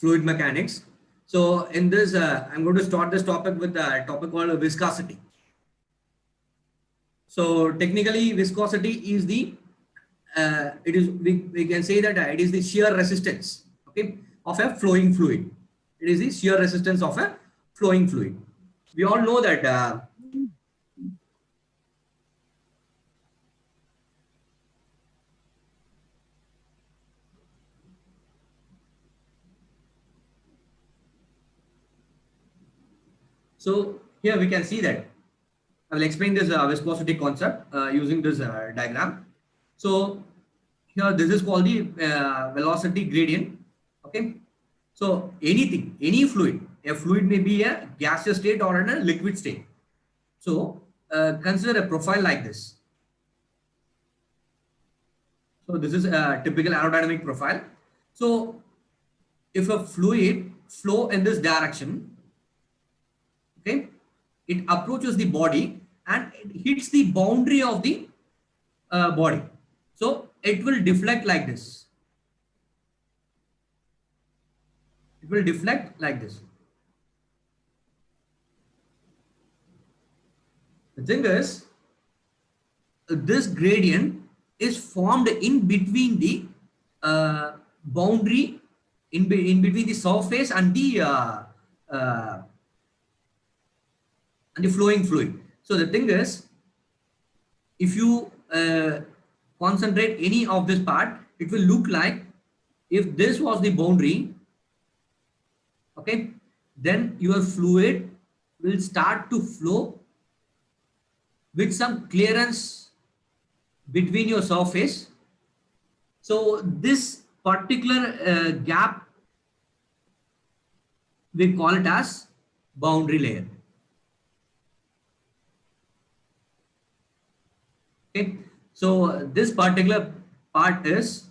fluid mechanics. So in this, I'm going to start this topic with a topic called viscosity. So technically, viscosity is the we can say that it is the shear resistance, okay, of a flowing fluid. It is the shear resistance of a flowing fluid. We all know that so here we can see that I will explain this viscosity concept using this diagram. So here this is called the velocity gradient. Okay. So anything, any fluid, a fluid may be a gaseous state or in a liquid state. So consider a profile like this. So this is a typical aerodynamic profile. So if a fluid flow in this direction, okay, it approaches the body and it hits the boundary of the body. So it will deflect like this. It will deflect like this. The thing is, this gradient is formed in between the boundary, in between the surface and the flowing fluid. So the thing is, if you concentrate any of this part, it will look like if this was the boundary, okay, then your fluid will start to flow with some clearance between your surface. So this particular gap, we call it as boundary layer. Okay, so this particular part is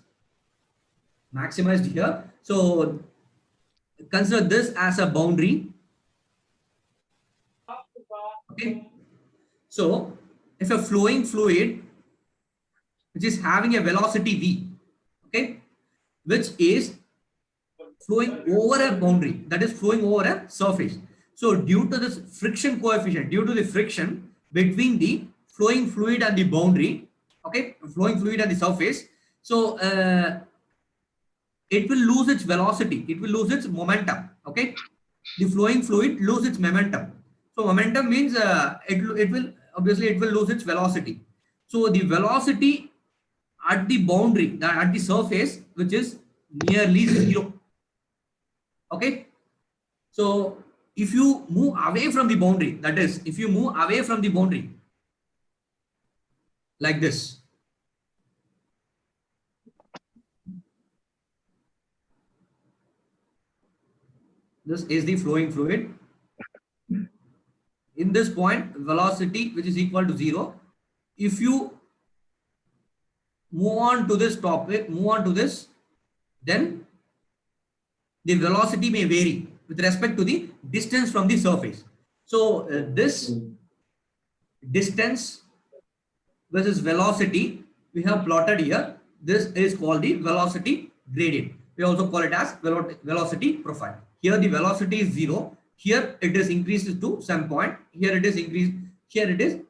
maximized here. So consider this as a boundary. Okay, so if a flowing fluid which is having a velocity v, okay, which is flowing over a boundary, that is flowing over a surface. So due to this friction coefficient, due to the friction between the flowing fluid and the boundary, okay, flowing fluid and the surface, so it will lose its velocity, it will lose its momentum, okay. The flowing fluid lose its momentum. So momentum means it will obviously it will lose its velocity. So the velocity at the boundary, at the surface, which is nearly zero. Okay. So if you move away from the boundary, that is, if you move away from the boundary like this, this is the flowing fluid. In this point, velocity which is equal to zero. If you move on to this topic, move on to this, then the velocity may vary with respect to the distance from the surface. So this distance versus velocity we have plotted here. This is called the velocity gradient. We also call it as velocity profile. Here the velocity is zero. Here it is increased to some point. Here it is increased. Here it is.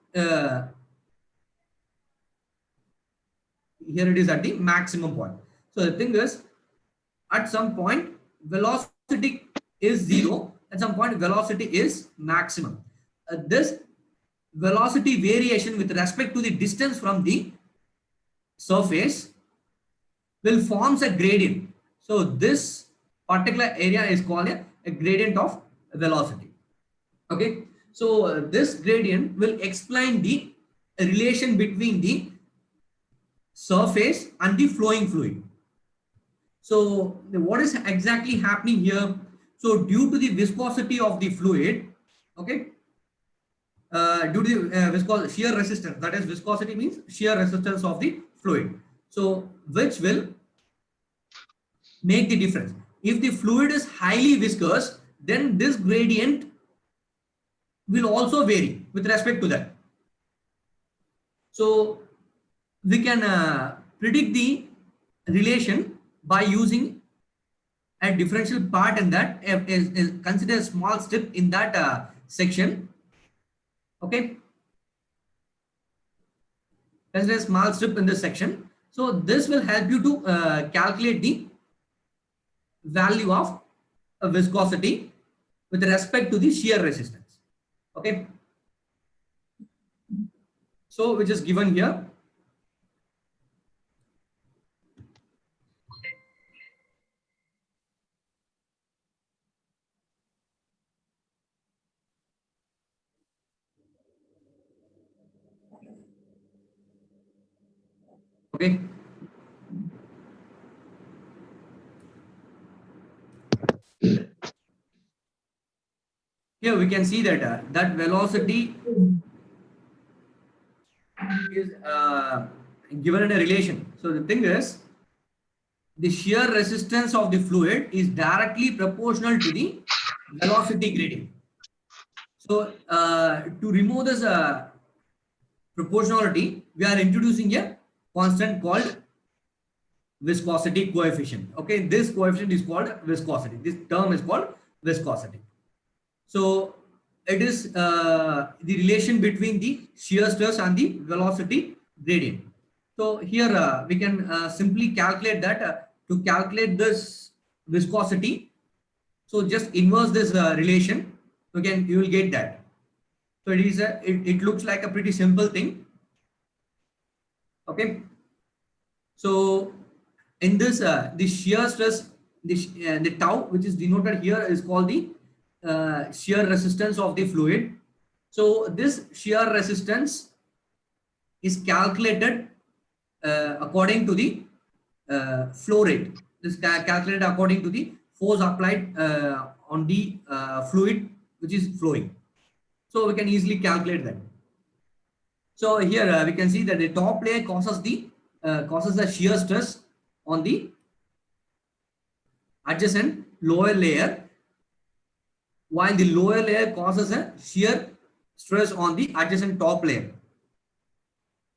Here it is at the maximum point. So the thing is, at some point velocity is zero. At some point velocity is maximum. This velocity variation with respect to the distance from the surface will forms a gradient. So this particular area is called a gradient of velocity. Okay. So this gradient will explain the relation between the surface and the flowing fluid. So what is exactly happening here? So due to the viscosity of the fluid, okay, due to the shear resistance, that is viscosity means shear resistance of the fluid. So which will make the difference. If the fluid is highly viscous, then this gradient will also vary with respect to that. So we can predict the relation by using a differential part in that is consider a small strip in that section. Okay, consider a small strip in this section. So this will help you to calculate the value of viscosity with respect to the shear resistance. Okay, so which is given here. Okay, here we can see that that velocity is given in a relation. So the thing is, the shear resistance of the fluid is directly proportional to the velocity gradient. So to remove this proportionality, we are introducing a constant called viscosity coefficient. Okay, this coefficient is called viscosity. This term is called viscosity. So it is the relation between the shear stress and the velocity gradient. So here we can simply calculate that to calculate this viscosity. So just inverse this relation. Again, you will get that. So it looks like a pretty simple thing. Okay. So in this the shear stress, the tau which is denoted here is called the shear resistance of the fluid. So this shear resistance is calculated according to the flow rate. This is calculated according to the force applied on the fluid which is flowing. So we can easily calculate that. So here we can see that the top layer causes the shear stress on the adjacent lower layer, while the lower layer causes a shear stress on the adjacent top layer.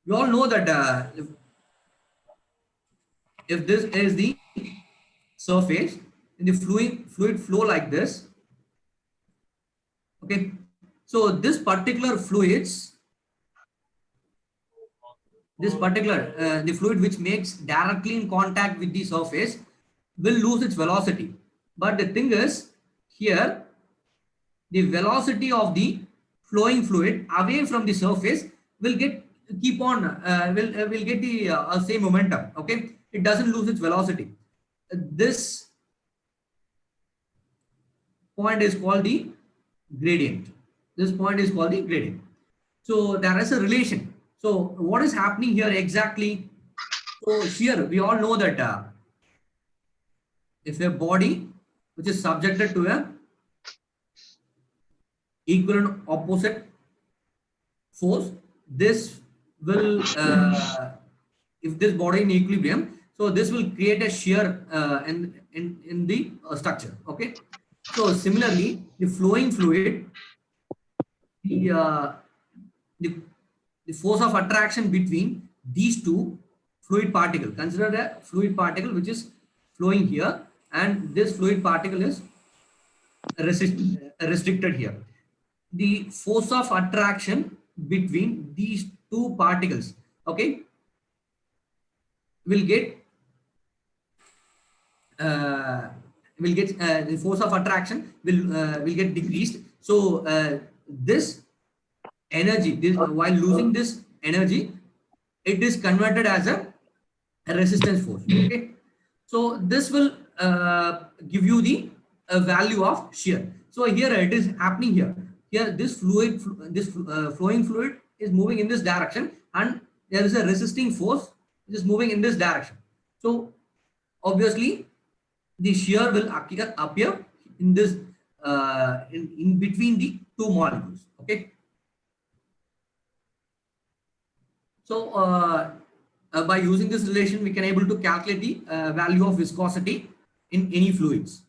We all know that if this is the surface, in the fluid flow like this. Okay, so this particular the fluid which makes directly in contact with the surface will lose its velocity. But the thing is, here the velocity of the flowing fluid away from the surface will keep on will get the same momentum. Okay, it doesn't lose its velocity. This point is called the gradient. This point is called the gradient. So there is a relation. So what is happening here exactly? So here we all know that if a body which is subjected to a equal and opposite force, this will if this body in equilibrium, so this will create a shear in the structure. Okay, so similarly the flowing fluid, the uh, the, the force of attraction between these two fluid particle, consider a fluid particle which is flowing here and this fluid particle is restricted here. The force of attraction between these two particles, okay, will get uh, the force of attraction will get decreased. So this energy, while losing this energy, it is converted as a resistance force. Okay, so this will give you the value of shear. So here it is happening here. Here this flowing fluid is moving in this direction, and there is a resisting force which is moving in this direction. So obviously the shear will appear in this in between the two molecules. Okay. So by using this relation, we can able to calculate the value of viscosity in any fluids.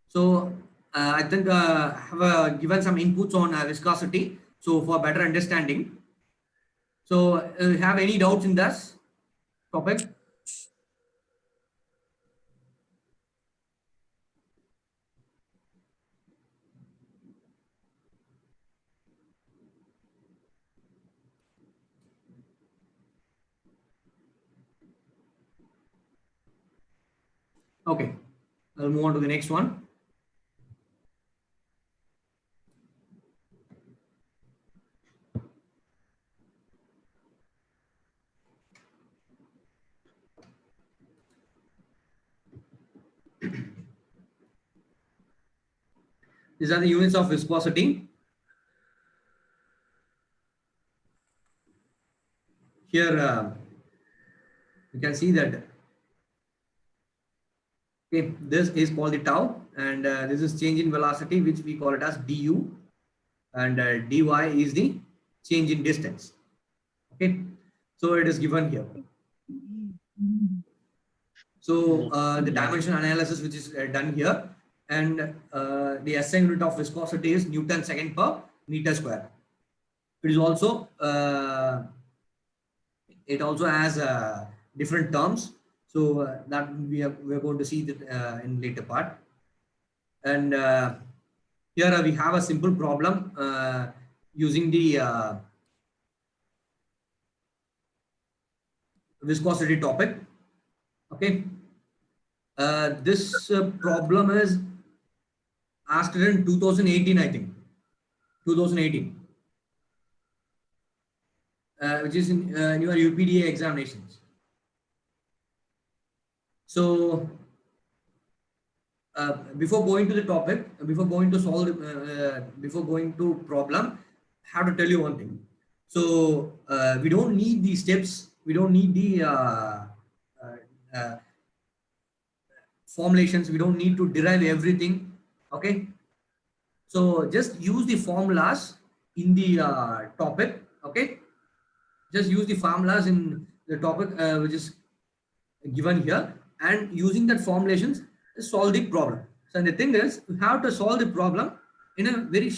So I think I have given some inputs on viscosity. So for better understanding. So have any doubts in this topic? Okay, I'll move on to the next one. These are the units of viscosity. Here you can see that, okay, this is called the tau, and this is change in velocity, which we call it as du, and dy is the change in distance. Okay, so it is given here. So the dimension analysis which is done here, and the SI unit of viscosity is Newton second per meter square. It is also it also has different terms, so that we are going to see that in later part. And here we have a simple problem using the viscosity topic. Okay, this problem is asked in 2018, I think, 2018, which is in your UPDA examinations. So before going to the topic, before going to solve, before going to problem, I have to tell you one thing. So we don't need the steps. We don't need the uh, formulations. We don't need to derive everything. Okay. So just use the formulas in the topic. Okay. Just use the formulas in the topic which is given here, and using that formulations solve the problem. So the thing is, you have to solve the problem in a very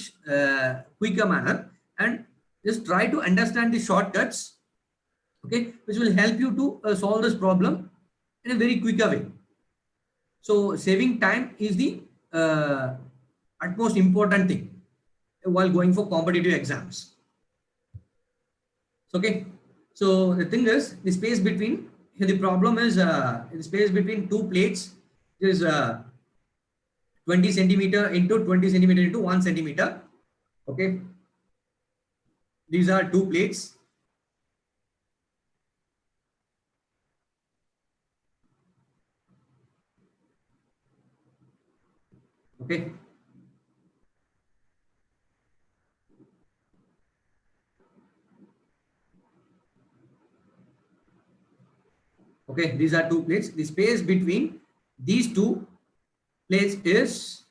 quicker manner, and just try to understand the shortcuts, okay, which will help you to solve this problem in a very quicker way. So saving time is the utmost important thing while going for competitive exams. Okay, so the thing is, the space between, the problem is the space between two plates is 20 centimeter into 20 centimeter into 1 centimeter. Okay, these are two plates. Okay, okay, these are two plates. The space between these two plates is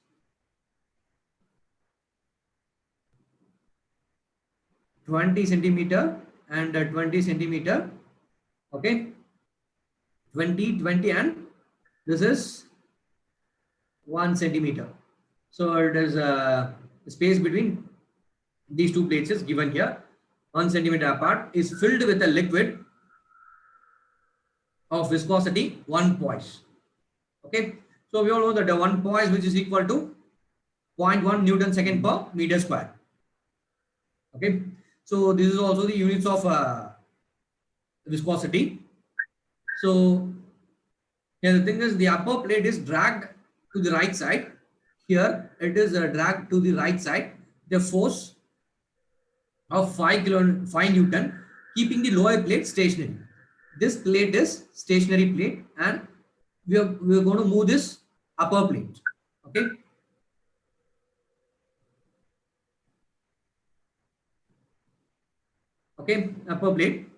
20 centimeter and 20 centimeter. Okay, 20, 20, and this is 1 centimeter. So it is space between these two plates is given here. 1 centimeter apart is filled with a liquid of viscosity 1 poise. Okay, so we all know that the 1 poise, which is equal to 0.1 Newton second per meter square. Okay, so this is also the units of viscosity. So here the thing is, the upper plate is dragged to the right side. Here it is dragged to the right side. The force of 5 Newton, keeping the lower plate stationary. This plate is stationary plate, and we are going to move this upper plate. Okay. Okay, upper plate.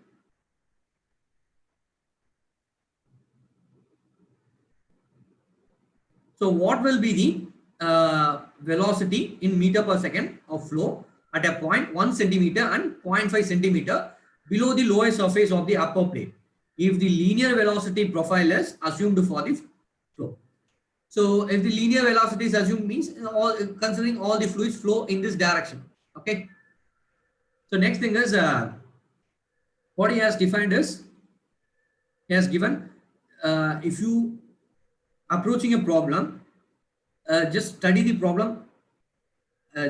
So what will be the velocity in meter per second of flow at a point 1 centimeter and 0.5 centimeter below the lower surface of the upper plate if the linear velocity profile is assumed for the flow? So if the linear velocity is assumed, means all considering all the fluids flow in this direction. Okay. So next thing is what he has defined is, he has given if you approaching a problem, just study the problem,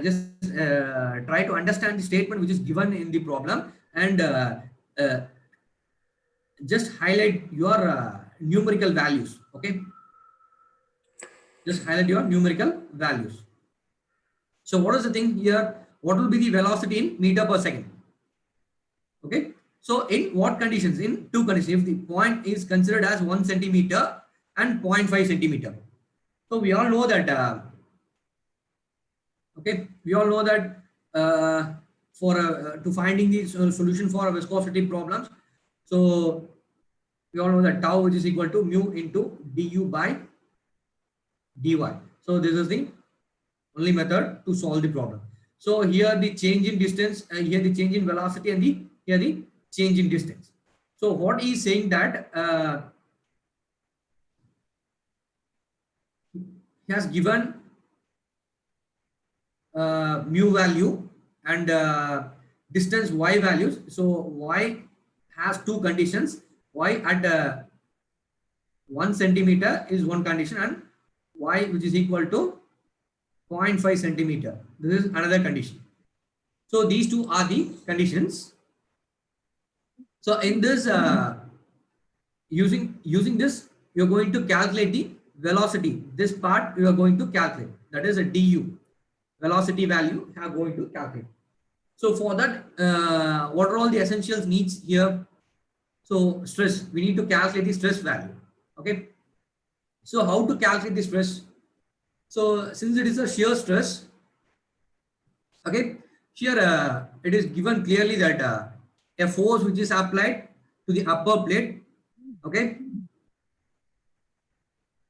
just try to understand the statement which is given in the problem, and just highlight your numerical values. Okay, Just highlight your numerical values. So what is the thing here? What will be the velocity in meter per second? Okay. So in what conditions? In two conditions. If the point is considered as 1 centimeter and 0.5 centimeter. So we all know that. Okay. We all know that for to finding the solution for viscosity problems. So we all know that tau, which is equal to mu into du by dy. So this is the only method to solve the problem. So here the change in distance, here the change in velocity, and here the change in distance. So what he is saying that he has given mu value and distance y values. So y has two conditions. Y at 1 centimeter is one condition, and y which is equal to 0.5 centimeter. This is another condition. So these two are the conditions. So in this, using this, you're going to calculate the velocity. This part you are going to calculate. That is a du. Velocity value you are going to calculate. So for that, what are all the essentials needs here? So stress, we need to calculate the stress value. Okay. So how to calculate the stress? So since it is a shear stress, okay, here it is given clearly that a force which is applied to the upper plate, okay,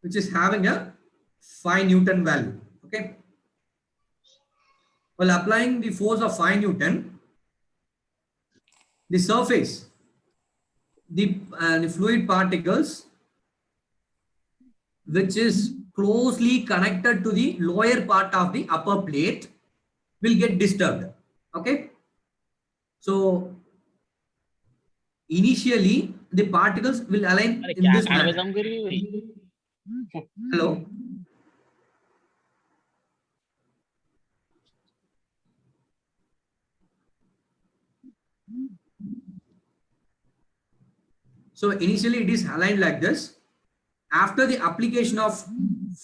which is having a 5 Newton value, okay. While applying the force of 5 Newton, the surface, the fluid particles, which is closely connected to the lower part of the upper plate, will get disturbed, okay. So initially the particles will align in this manner. Hello. So initially it is aligned like this. After the application of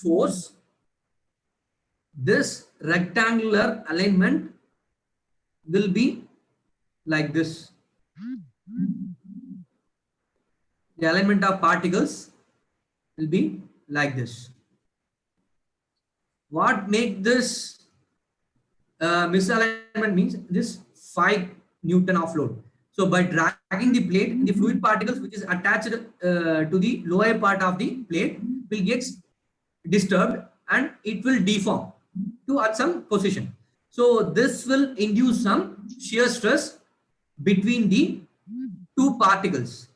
force, this rectangular alignment will be like this. The alignment of particles will be like this. What make this misalignment means this 5 Newton of load. So by dragging the plate, the fluid particles which is attached to the lower part of the plate will get disturbed and it will deform to at some position. So this will induce some shear stress between the two particles.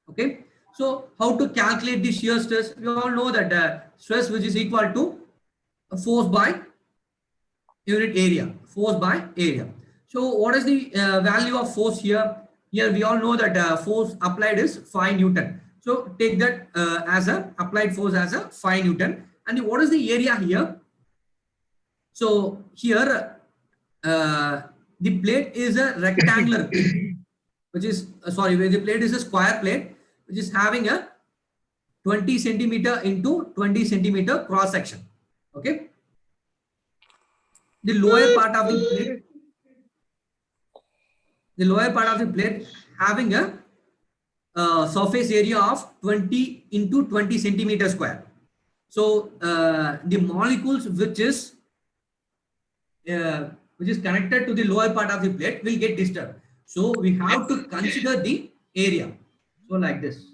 Okay. So how to calculate the shear stress? We all know that stress which is equal to force by unit area, force by area. So what is the value of force here? Here we all know that force applied is 5 Newton. So take that as a applied force as a 5 Newton. And what is the area here? So here the plate is a rectangular plate, which is sorry, the plate is a square plate, which is having a 20 centimeter into 20 centimeter cross section. Okay. The lower part of the plate having a surface area of 20 into 20 centimeter square. So the molecules which is connected to the lower part of the plate will get disturbed. So we have to consider the area. So like this.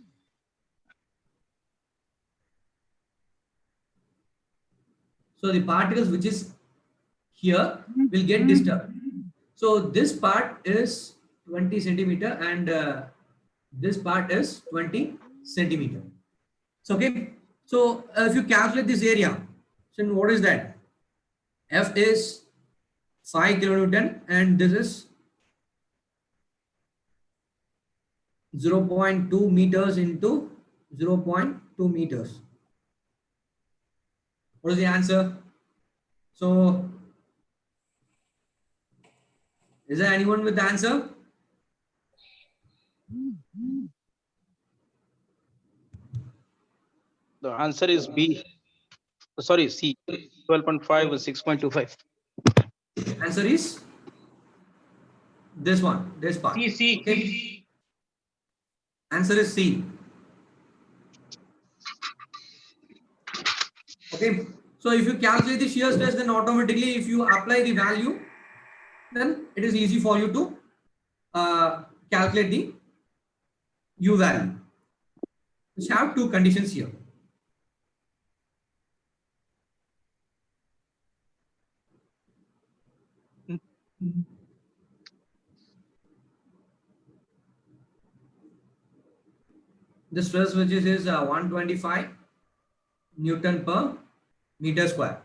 So the particles which is here will get disturbed. So this part is 20 centimeter and this part is 20 centimeter. So okay. So if you calculate this area, so what is that? F is 5 kilonewton and this is 0.2 meters into 0.2 meters. What is the answer? So is there anyone with the answer? The answer is B. Sorry, C. 12.5 is 6.25. Answer is this one, this part. C. Okay. Answer is C. Okay. So if you calculate the shear stress, then automatically if you apply the value, then it is easy for you to calculate the U value. We have two conditions here. The stress which is 125 Newton per meter square.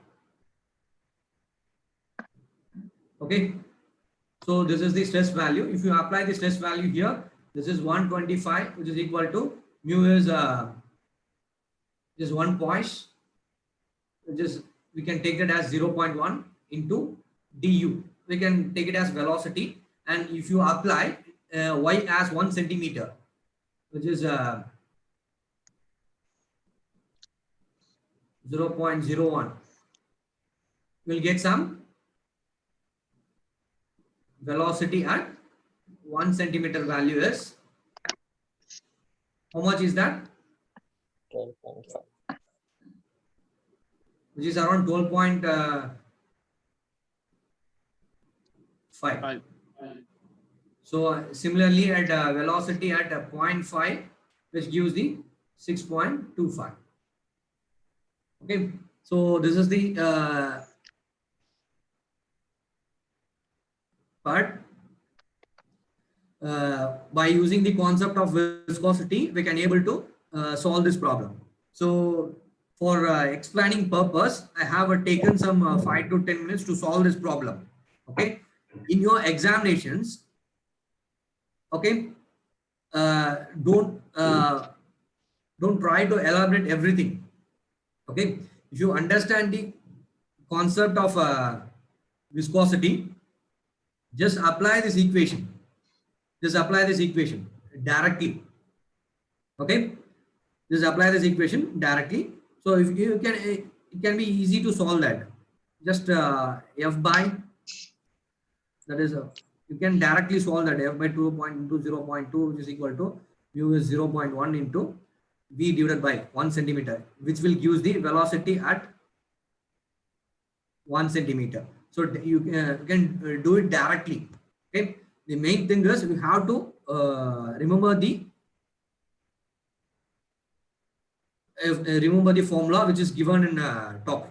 Okay. So this is the stress value. If you apply the stress value here, this is 125, which is equal to mu is just 1 point, which is we can take that as 0.1 into du. We can take it as velocity, and if you apply y as 1 centimeter, which is 0.01, we'll get some velocity at 1 centimeter value is how much is that? 12.5. Which is around 12.5. So similarly at velocity at 0.5, which gives the 6.25. Okay, so this is the part. By using the concept of viscosity, we can able to solve this problem. So for explaining purpose, I have taken some 5 to 10 minutes to solve this problem. Okay, in your examinations, okay, don't try to elaborate everything. Okay, if you understand the concept of viscosity, just apply this equation. Just apply this equation directly. Okay, just apply this equation directly. So if you can, it can be easy to solve that. Just f by, that is you can directly solve that, f by 2.2, which is equal to mu is 0.1 into v divided by 1 centimeter, which will give the velocity at 1 centimeter. So you can do it directly. Okay, the main thing is we have to remember the formula which is given in top.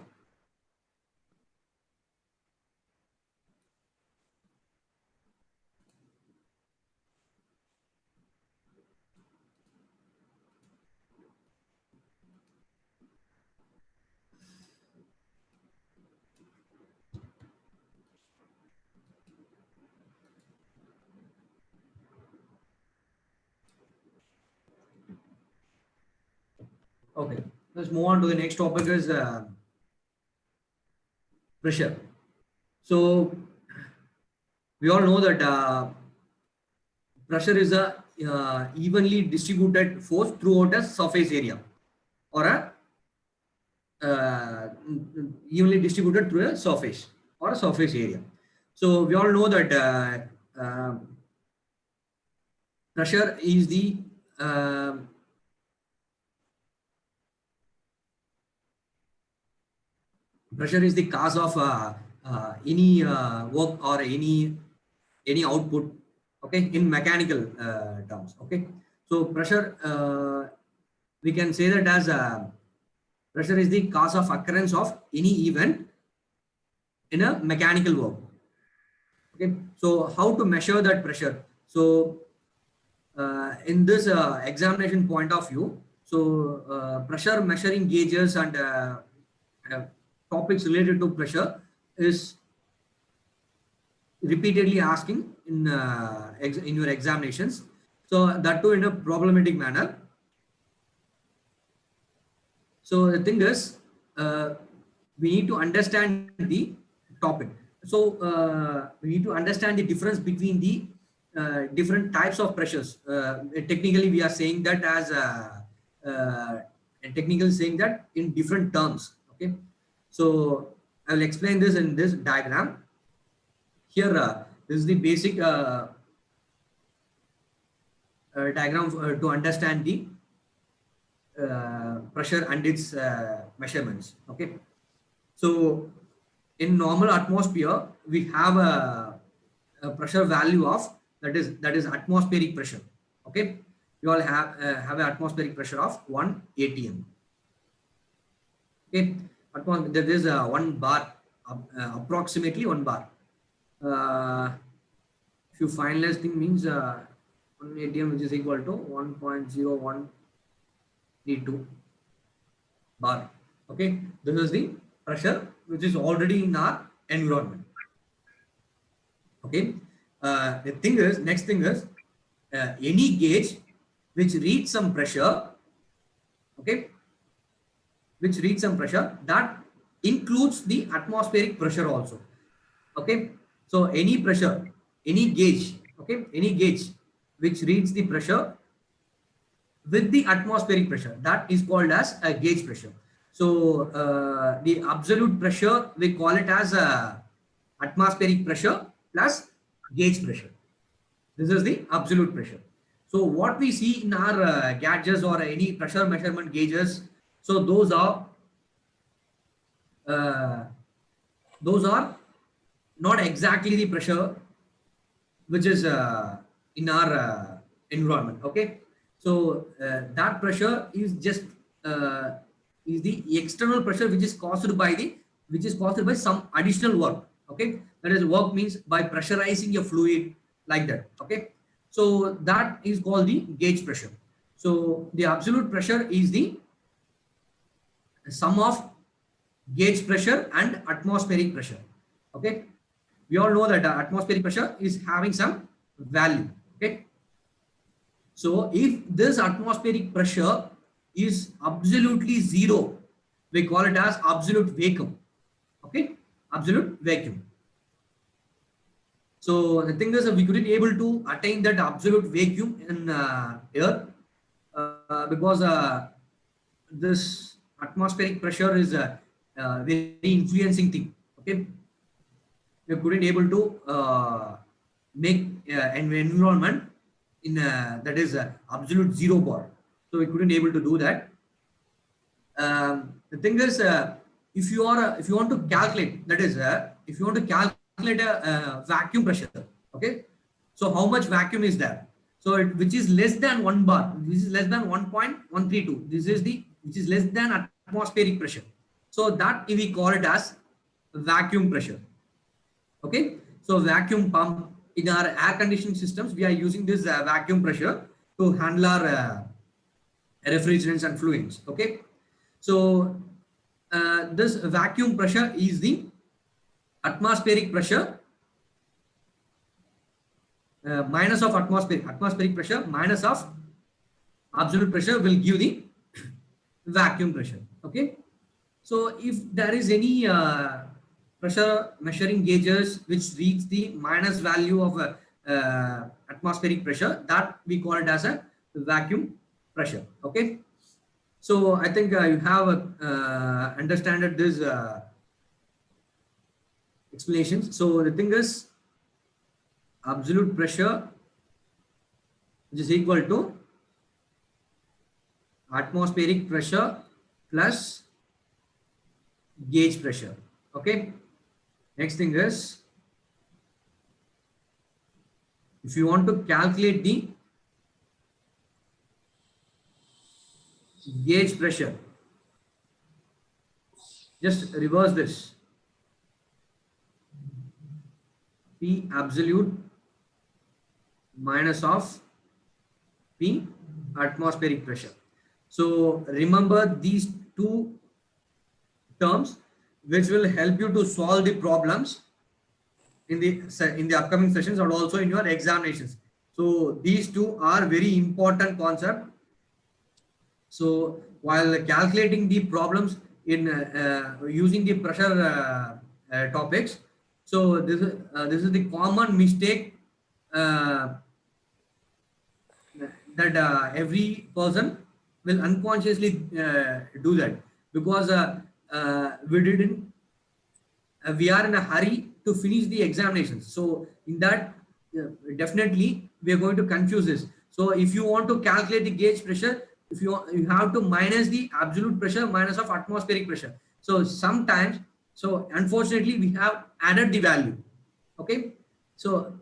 Okay, let's move on to the next topic is pressure. So we all know that pressure is a evenly distributed force throughout a surface area, or a evenly distributed through a surface or a surface area. So we all know that pressure is the pressure is the cause of any work or any output, okay, in mechanical terms. Okay, so pressure, we can say that as pressure is the cause of occurrence of any event in a mechanical work. Okay, so how to measure that pressure? So in this examination point of view, so pressure measuring gauges and topics related to pressure is repeatedly asking in your examinations. So that too in a problematic manner. So the thing is, we need to understand the topic. So we need to understand the difference between the different types of pressures. Technically, we are saying that as technically saying that in different terms. Okay, So I will explain this in this diagram. Here, this is the basic diagram to understand the pressure and its measurements. Okay. So in normal atmosphere, we have a pressure value of that is atmospheric pressure. Okay. We all have an atmospheric pressure of 1 atm. Okay. There is 1 bar, approximately 1 bar. If you finalize thing means 1 atm, which is equal to 1.0132 bar. Okay, this is the pressure which is already in our environment. Okay, the thing is, next thing is any gauge which reads some pressure. Okay, which reads some pressure, that includes the atmospheric pressure also. Okay, so any pressure, any gauge, okay, any gauge which reads the pressure with the atmospheric pressure, that is called as a gauge pressure. So the absolute pressure, we call it as atmospheric pressure plus gauge pressure. This is the absolute pressure. So what we see in our gauges or any pressure measurement gauges, so those are not exactly the pressure which is in our environment. Okay, so that pressure is just is the external pressure which is caused by some additional work. Okay, that is, work means by pressurizing a fluid like that. Okay, so that is called the gauge pressure. So the absolute pressure is the sum of gauge pressure and atmospheric pressure. Okay, we all know that atmospheric pressure is having some value. Okay, so if this atmospheric pressure is absolutely zero, we call it as absolute vacuum. Okay, absolute vacuum. So the thing is, we couldn't able to attain that absolute vacuum in air because this atmospheric pressure is a very influencing thing. Okay, we couldn't able to make an environment in that is absolute zero bar. So we couldn't able to do that. The thing is, if you want to calculate, that is, if you want to calculate a vacuum pressure, okay, so how much vacuum is there? So which is less than 1 bar, this is less than 1.132. This is the which is less than atmospheric pressure. So that we call it as vacuum pressure. Okay, so vacuum pump in our air conditioning systems, we are using this vacuum pressure to handle our refrigerants and fluids. Okay, so this vacuum pressure is the atmospheric pressure minus of atmospheric pressure minus of absolute pressure will give the vacuum pressure. Okay, so if there is any pressure measuring gauges which reach the minus value of atmospheric pressure, that we call it as a vacuum pressure. Okay, so I think you have understood this explanations. So the thing is, absolute pressure which is equal to atmospheric pressure plus gauge pressure. Okay, next thing is, if you want to calculate the gauge pressure, just reverse this. P absolute minus of P atmospheric pressure. So remember these two terms which will help you to solve the problems in the upcoming sessions or also in your examinations. So these two are very important concept. So while calculating the problems in using the pressure topics, so this is the common mistake that every person will unconsciously do that, because we didn't we are in a hurry to finish the examinations. So in that, definitely we are going to confuse this. So if you want to calculate the gauge pressure, if you have to minus the absolute pressure minus of atmospheric pressure. So sometimes, so unfortunately we have added the value. Okay. So,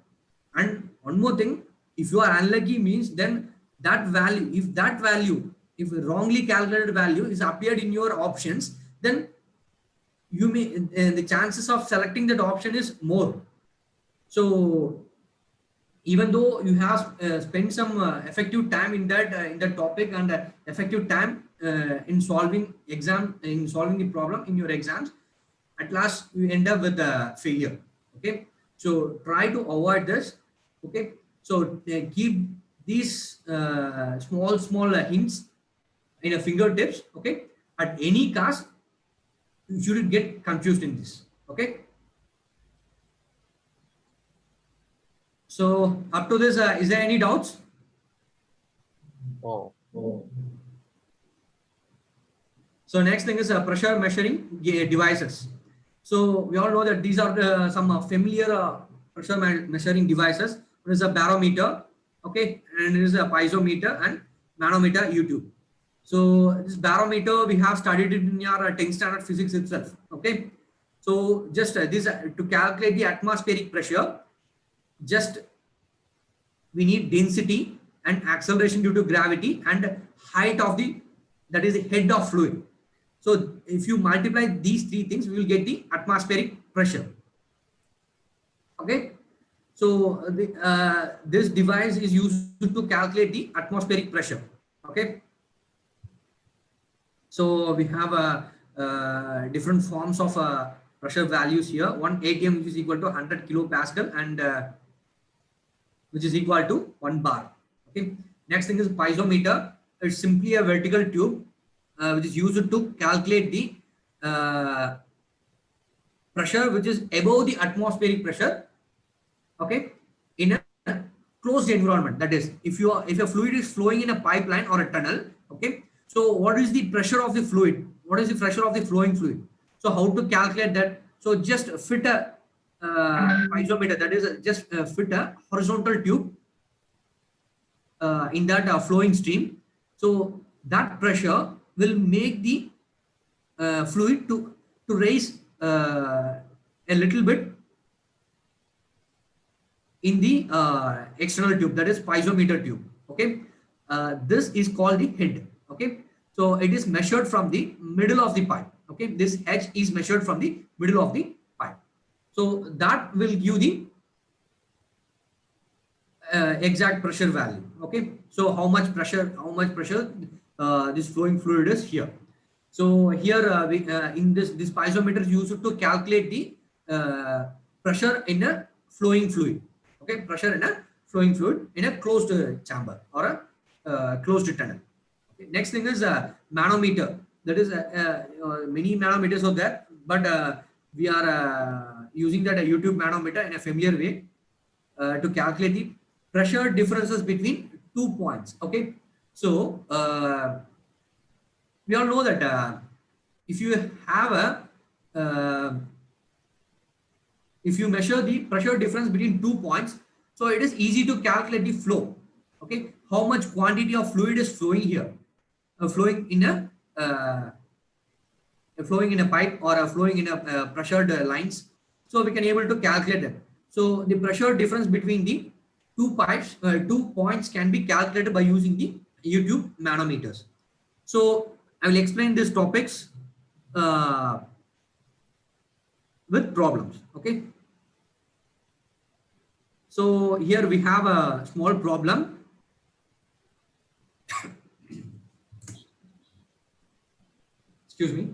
and one more thing, if you are unlucky means then that value, if wrongly calculated value is appeared in your options, then you may the chances of selecting that option is more. So even though you have spent some effective time in that topic and effective time in solving the problem in your exams, at last you end up with a failure. Okay, so try to avoid this. Okay, so keep these small hints in a fingertips. Okay, at any cost you shouldn't get confused in this. Okay, so up to this, is there any doubts? Oh, So next thing is pressure measuring devices. So we all know that these are some familiar pressure measuring devices. There is a barometer, okay, and there is a piezometer and manometer U2. So this barometer we have studied it in your 10th standard physics itself. Okay, so just this to calculate the atmospheric pressure, just we need density and acceleration due to gravity and height of the, that is the head of fluid. So if you multiply these three things, we will get the atmospheric pressure. Okay. So this device is used to calculate the atmospheric pressure. Okay. So we have different forms of pressure values here. One atm, which is equal to 100 kilopascal, and which is equal to 1 bar. Okay. Next thing is piezometer. It's simply a vertical tube which is used to calculate the pressure which is above the atmospheric pressure. Okay, in a closed environment. That is, if a fluid is flowing in a pipeline or a tunnel. Okay, so what is the pressure of the fluid? What is the pressure of the flowing fluid? So how to calculate that? So just fit a piezometer, that is just fit a horizontal tube in that flowing stream. So that pressure will make the fluid to raise a little bit in the external tube, that is piezometer tube. Okay, this is called the head. Okay, so it is measured from the middle of the pipe. Okay, this H is measured from the middle of the pipe. So that will give the exact pressure value. Okay, so how much pressure this flowing fluid is here. So here in this piezometer is used to calculate the pressure in a flowing fluid. Okay, pressure in a flowing fluid in a closed chamber or a closed tunnel. Okay. Next thing is manometer. That is many manometers are there, but we are using that YouTube manometer in a familiar way to calculate the pressure differences between 2 points. Okay, so we all know that if you have a if you measure the pressure difference between 2 points, so it is easy to calculate the flow. Okay, how much quantity of fluid is flowing here, flowing in a pipe or flowing in a pressured lines. So we can able to calculate it. So the pressure difference between the 2 points can be calculated by using the YouTube manometers. So I will explain these topics with problems. Okay. So here we have a small problem. Excuse me.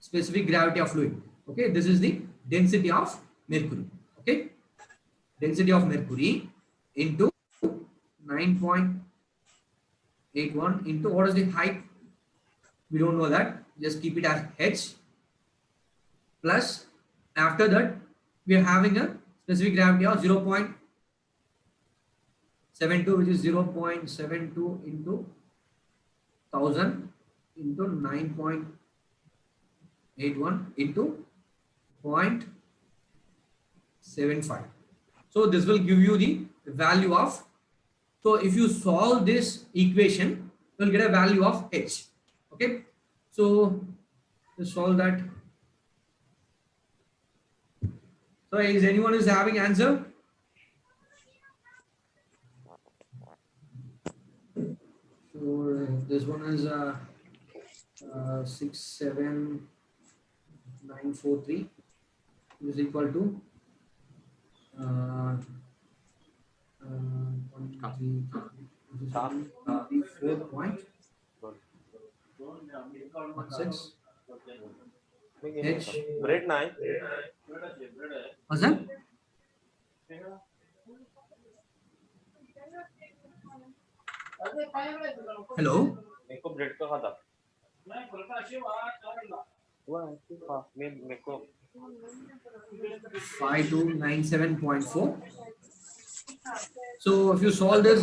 specific gravity of fluid. Okay, this is the density of mercury. Okay, density of mercury into 9.81 into what is the height? We don't know that. Just keep it as h. Plus, after that, we are having a specific gravity of 0.72, which is 0.72 into 1000 into 9.81 into 0.75. So this will give you the value of, so if you solve this equation, you will get a value of h. Okay, so to solve that. So is anyone is having answer? So this one is 67943 is equal to 4.16 h. Grade 9. What's that? Hello. मेरे को bread का खाता मेरे को 5297.4. So if you solve this,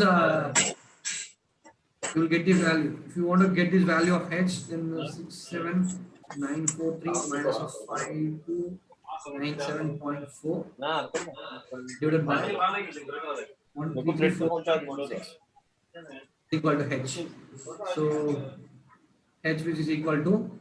you will get the value. If you want to get this value of h, then 67943 minus of 5297.4 ना divided by मेरे को bread का पहुंचा दो 13346 equal to h. So h, which is equal to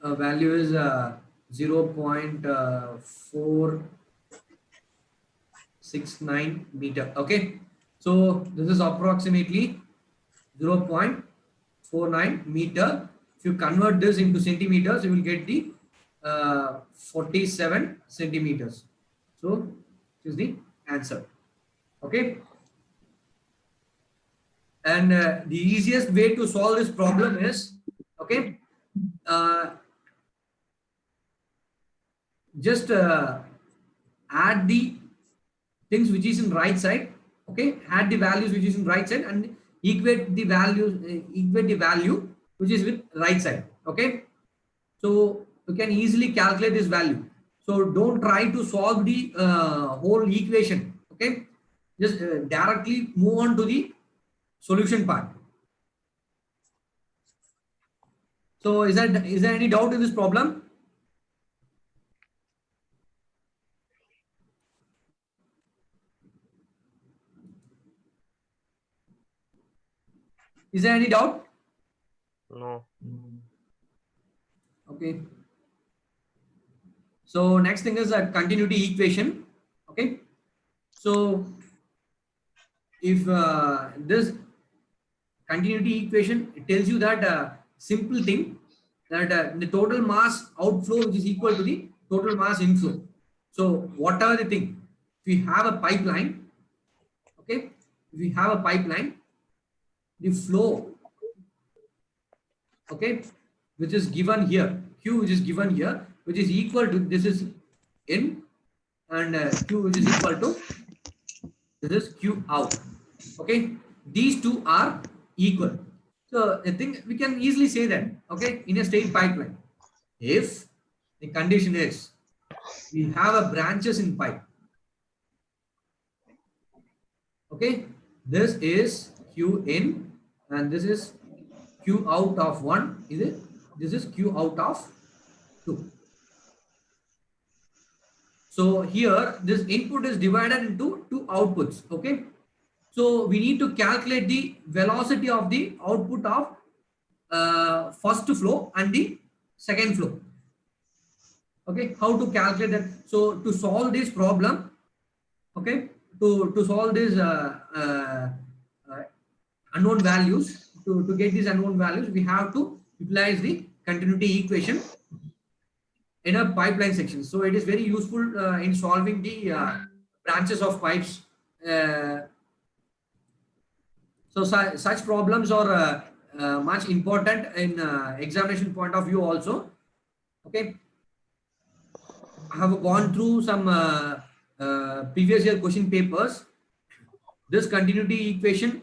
value is 0.469 meter. Okay, so this is approximately 0.49 meter. If you convert this into centimeters, you will get the 47 centimeters. So this is the answer. Okay, and the easiest way to solve this problem is, okay, just add the things which is in right side. Okay, add the values which is in right side and equate the values, which is with right side. Okay, so you can easily calculate this value. So don't try to solve the whole equation. Okay, just directly move on to the solution part. So is there any doubt in this problem? Is there any doubt? No. Okay. So next thing is a continuity equation. Okay. So if this continuity equation, it tells you that simple thing that the total mass outflow, which is equal to the total mass inflow. So whatever the thing, if we have a pipeline, okay, if we have a pipeline, the flow, okay, which is given here, Q which is given here, which is equal to, this is in, and Q which is equal to, this is Q out. Okay, these two are equal. So I think we can easily say that, okay, in a straight pipeline, if the condition is we have a branches in pipe, okay, this is Q in and this is Q out of 1, is it? This is Q out of 2. So here this input is divided into two outputs. Okay, so we need to calculate the velocity of the output of first flow and the second flow. Okay, how to calculate that? So to solve this problem, okay, to solve this unknown values, to get these unknown values, we have to utilize the continuity equation in a pipeline section. So it is very useful in solving the branches of pipes. So such problems are much important in examination point of view also. Okay, I have gone through some previous year question papers. This continuity equation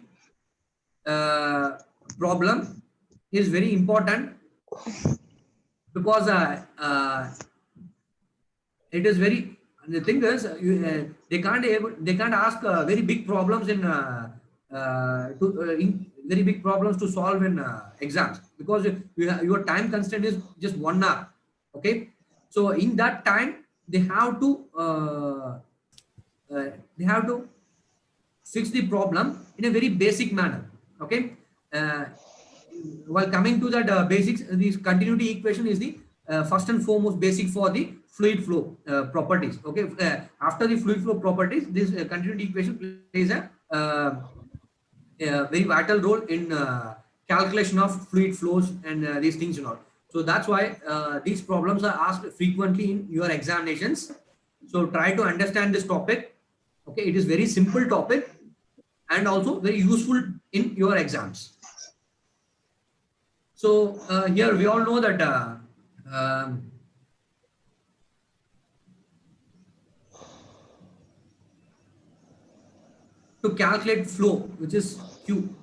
problem is very important because it is very. The thing is, they can't ask very big problems very big problems to solve in exams, because your time constraint is just 1 hour. Okay, so in that time they have to fix the problem in a very basic manner. Okay, uh, while coming to that basics, this continuity equation is the first and foremost basic for the fluid flow properties. Okay, after the fluid flow properties, this continuity equation plays a very vital role in calculation of fluid flows and these things and all. So that's why these problems are asked frequently in your examinations. So try to understand this topic. Okay, it is very simple topic and also very useful in your exams. So here we all know that to calculate flow, which is Q,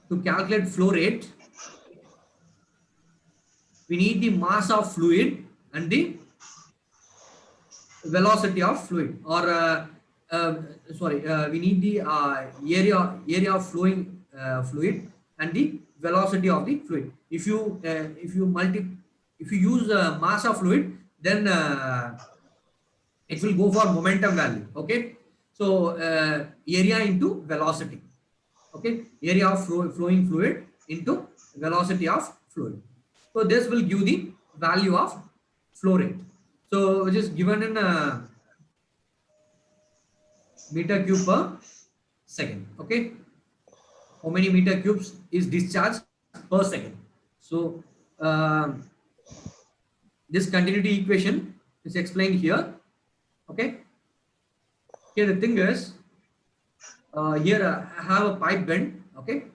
to calculate flow rate, we need the mass of fluid and the velocity of fluid, or we need the area of flowing fluid and the velocity of the fluid. If you use mass of fluid, then it will go for momentum value. Okay, so area into velocity. Okay, area of flowing fluid into velocity of fluid. So this will give the value of flow rate. So which is given in meter cube per second. Okay, how many meter cubes is discharged per second? So this continuity equation is explained here. Okay, here the thing is, here I have a pipe bend. Okay,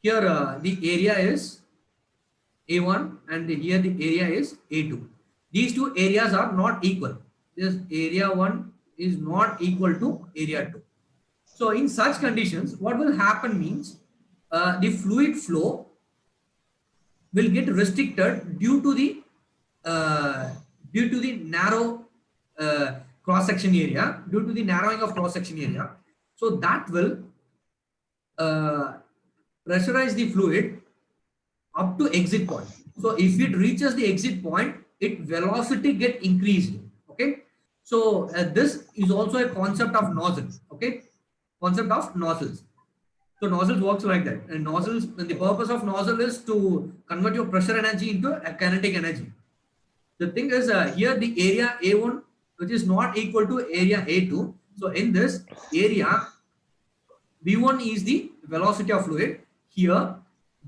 here the area is A1 and here the area is A2. These two areas are not equal. This area 1 is not equal to area 2. So in such conditions, what will happen means the fluid flow will get restricted due to the narrow cross section area, due to the narrowing of cross section area. So that will pressurize the fluid up to exit point. So if it reaches the exit point, its velocity get increased. Okay, so this is also a concept of nozzle. Okay, concept of nozzles. So nozzles works like that, and nozzles, and the purpose of nozzle is to convert your pressure energy into a kinetic energy. The thing is, here the area A1, which is not equal to area A2. So in this area, V1 is the velocity of fluid. Here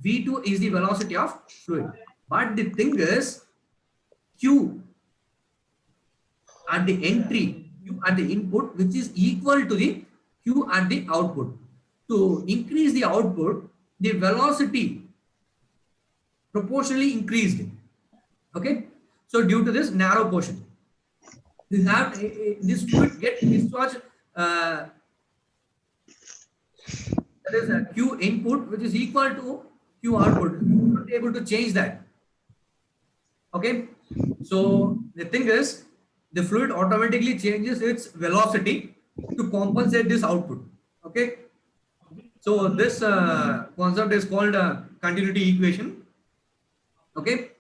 V2 is the velocity of fluid. But the thing is, Q at the entry, Q at the input, which is equal to the Q at the output. To increase the output, the velocity proportionally increased. Okay, so due to this narrow portion, you have this fluid get discharged. That is a Q input, which is equal to Q output. You will be able to change that. Okay, so the thing is, the fluid automatically changes its velocity to compensate this output. Okay, so this concept is called continuity equation. Okay,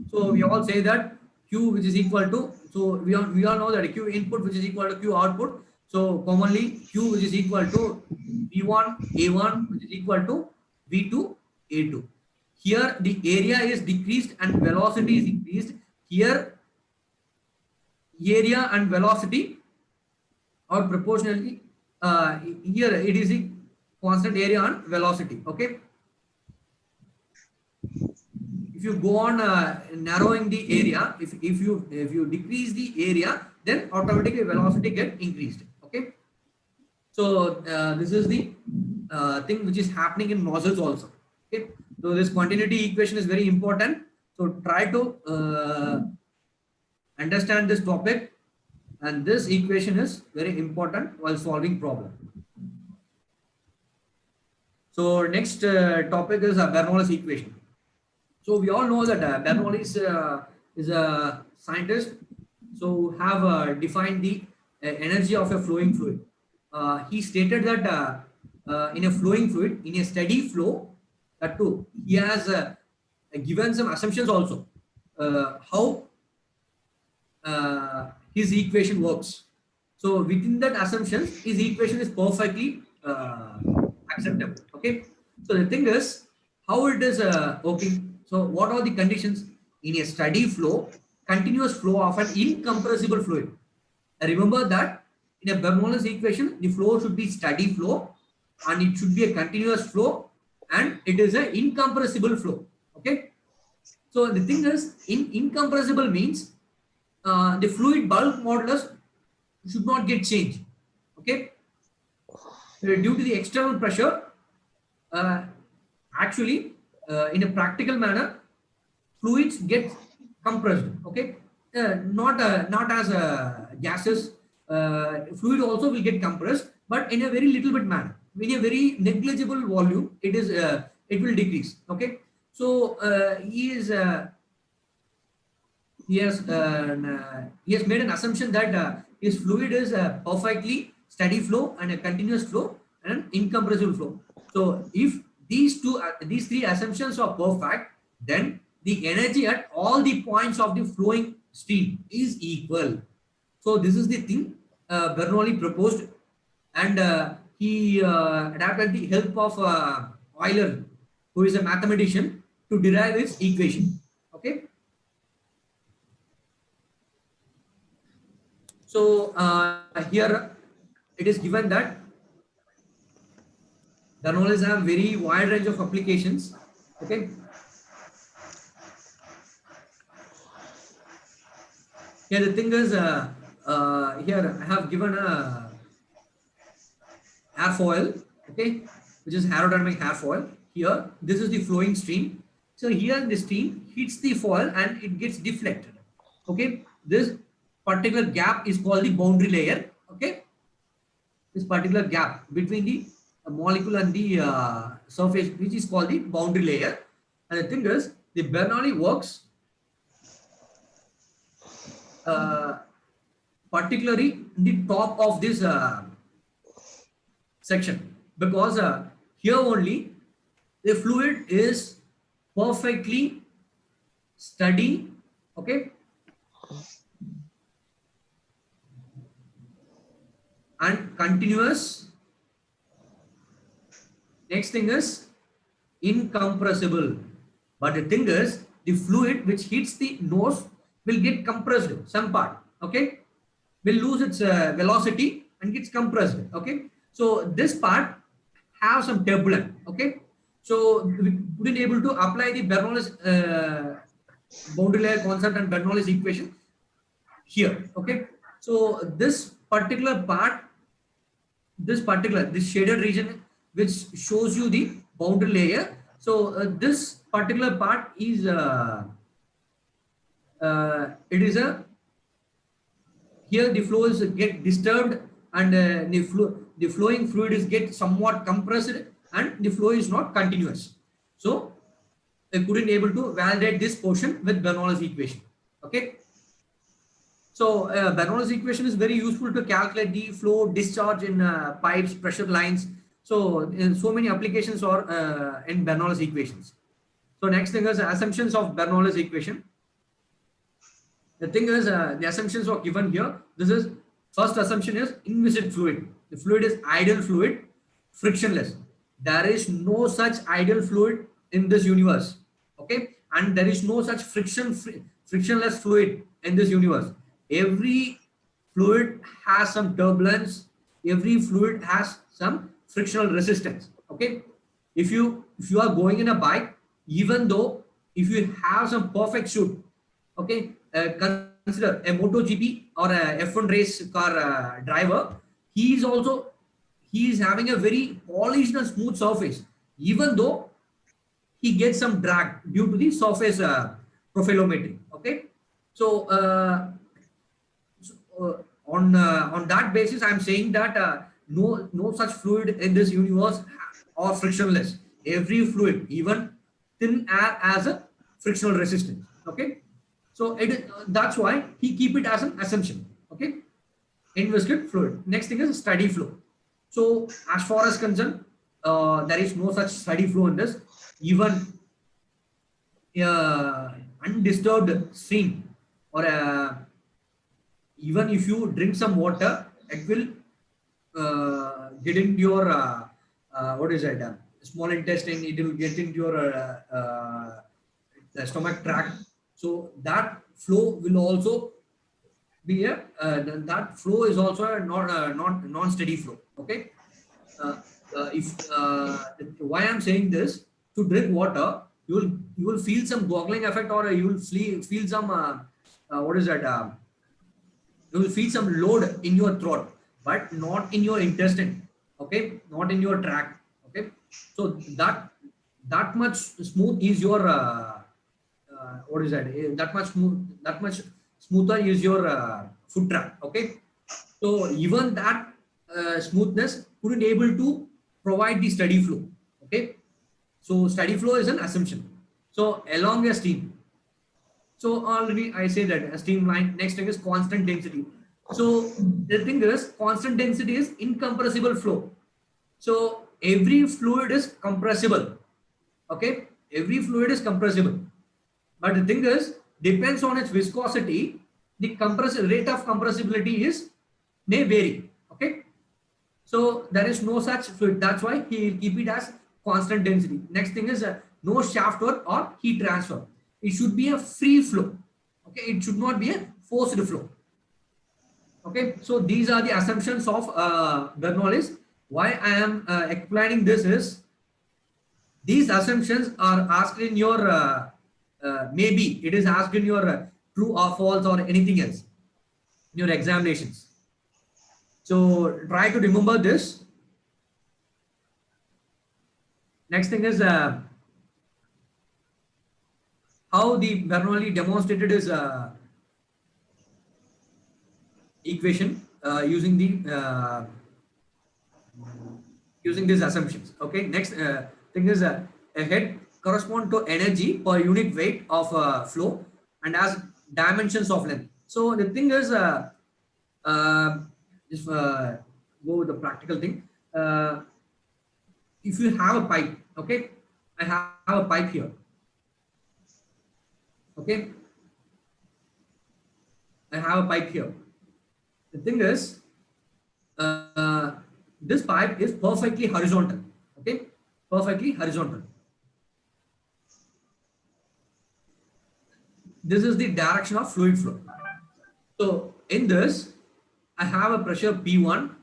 so we all say that Q, which is equal to, so we all know that Q input, which is equal to Q output. So commonly Q, which is equal to V1 A1, which is equal to V2 A2. Here the area is decreased and velocity is increased. Here area and velocity are proportionally, here it is a constant area and velocity. Okay, if you go on narrowing the area, if you decrease the area, then automatically velocity get increased. Okay, So this is the thing which is happening in nozzles also. Okay, so this continuity equation is very important. So try to understand this topic, and this equation is very important while solving problem. So next topic is Bernoulli's equation. So we all know that Bernoulli is a scientist, so have defined the energy of a flowing fluid. He stated that in a flowing fluid, in a steady flow, that too, he has given some assumptions also, how his equation works. So within that assumption, his equation is perfectly acceptable. Okay. So the thing is, how it is working. So what are the conditions in a steady flow, continuous flow of an incompressible fluid? Remember that in a Bernoulli's equation, the flow should be steady flow, and it should be a continuous flow, and it is an incompressible flow. Okay. So the thing is, in incompressible means the fluid bulk modulus should not get changed. Okay. Due to the external pressure, actually, in a practical manner, fluids get compressed. Okay, not as gases. Fluid also will get compressed, but in a very little bit manner. In a very negligible volume, it will decrease. Okay, so he has made an assumption that his fluid is a perfectly steady flow and a continuous flow and an incompressible flow. So if these three assumptions are perfect, then the energy at all the points of the flowing stream is equal. So this is the thing Bernoulli proposed, and he adapted the help of Euler, who is a mathematician, to derive its equation. Okay. So here it is given that the knowledge have very wide range of applications. Okay. Here the thing is, here I have given a airfoil, okay, which is aerodynamic airfoil. Here, this is the flowing stream. So here the stream hits the foil and it gets deflected. Okay, this particular gap is called the boundary layer. Okay, this particular gap between the molecule and the surface, which is called the boundary layer. And the thing is, the Bernoulli works particularly in the top of this section, because here only the fluid is perfectly steady. Okay, and continuous. Next thing is incompressible. But the thing is, the fluid which hits the nose will get compressed some part. Okay, will lose its velocity and gets compressed. Okay, so this part have some turbulence. Okay, so we wouldn't able to apply the Bernoulli's boundary layer concept and Bernoulli's equation here. Okay, so this particular part, this shaded region which shows you the boundary layer. So this particular part is it is a, here the flows get disturbed, and the flowing fluid is get somewhat compressed, and the flow is not continuous. So I couldn't able to validate this portion with Bernoulli's equation. Okay. So Bernoulli's equation is very useful to calculate the flow discharge in pipes, pressure lines. So in so many applications are in Bernoulli's equations. So next thing is assumptions of Bernoulli's equation. The thing is, the assumptions are given here. This is first assumption is inviscid fluid. The fluid is ideal fluid, frictionless. There is no such ideal fluid in this universe. Okay, and there is no such frictionless fluid in this universe. Every fluid has some turbulence. Every fluid has some frictional resistance. Okay, if you are going in a bike, even though if you have some perfect shoe, okay, consider a MotoGP or a F1 race car driver. He he is having a very polished and smooth surface, even though he gets some drag due to the surface profilometry. Okay, so, so, on that basis, I'm saying that no such fluid in this universe are frictionless. Every fluid, even thin air, has a frictional resistance. Okay, so that's why he keep it as an assumption. Okay, in viscid fluid. Next thing is steady flow. So as far as concerned, there is no such steady flow in this. Even undisturbed stream, or even if you drink some water, it will get into your what is it? Small intestine. It will get into your stomach tract. So that flow will also be a that flow is also a not non-steady flow. Okay, uh, if why I'm saying this, to drink water, you will feel some goggling effect, or you will feel some what is that? You will feel some load in your throat, but not in your intestine. Okay, not in your tract. Okay, so that much smooth is your what is that? That much smoother is your foot track. Okay, so even that smoothness couldn't able to provide the steady flow. Okay, so steady flow is an assumption. So along a stream, so already I say that a streamline. Next thing is constant density. So the thing is, constant density is incompressible flow. So every fluid is compressible. Okay, every fluid is compressible. But the thing is, depends on its viscosity, the rate of compressibility is may vary. Okay, so there is no such fluid. That's why he will keep it as constant density. Next thing is no shaft work or heat transfer. It should be a free flow. Okay, it should not be a forced flow. Okay, so these are the assumptions of Bernoulli. Why I am explaining this is, these assumptions are asked in your maybe it is asked in your true or false or anything else in your examinations. So try to remember this. Next thing is how the Bernoulli demonstrated his equation using these assumptions. Okay, next thing is a head correspond to energy per unit weight of flow and as dimensions of length. So the thing is just go with the practical thing. If you have a pipe, okay, I have a pipe here. Okay, I have a pipe here. The thing is, this pipe is perfectly horizontal. Okay, perfectly horizontal. This is the direction of fluid flow. So in this, I have a pressure P1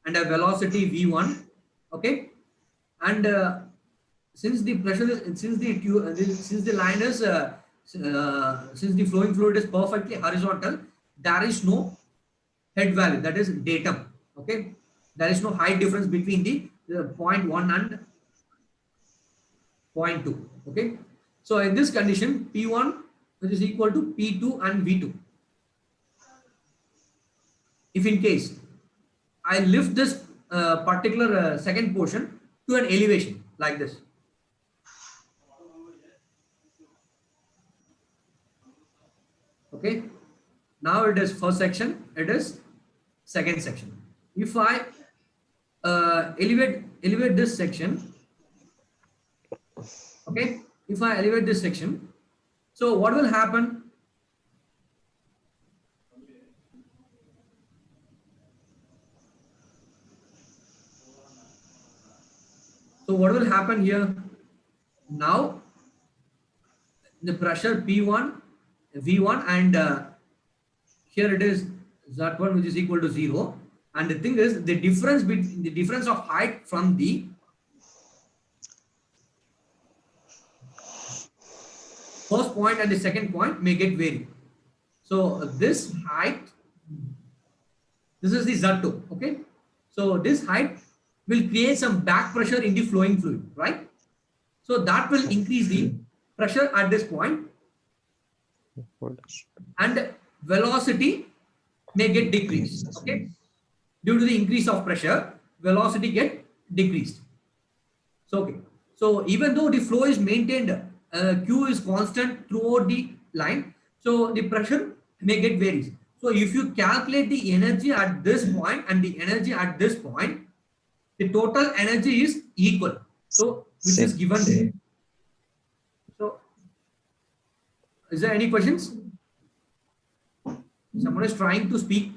and a velocity V1. Okay, and since the pressure is, since the line is since the flowing fluid is perfectly horizontal, there is no head value, that is datum. Okay, there is no height difference between the point 1 and point 2. Okay, so in this condition, P1 which is equal to P2 and V2. If in case I lift this particular second portion to an elevation like this, okay, now it is first section, it is second section. If I elevate this section, okay, if I elevate this section, so what will happen? So what will happen here? Now the pressure P1, V1, and here it is Z1, which is equal to 0. And the thing is, the difference between the difference of height from the first point and the second point may get varied. So this height, this is the Z2. Okay, so this height will create some back pressure in the flowing fluid, right? So that will increase the pressure at this point, and velocity may get decreased. Okay, due to the increase of pressure, velocity get decreased. So okay, so even though the flow is maintained, Q is constant throughout the line, so the pressure may get varies. So if you calculate the energy at this point and the energy at this point, the total energy is equal. So which is given there. So is there any questions? Someone is trying to speak.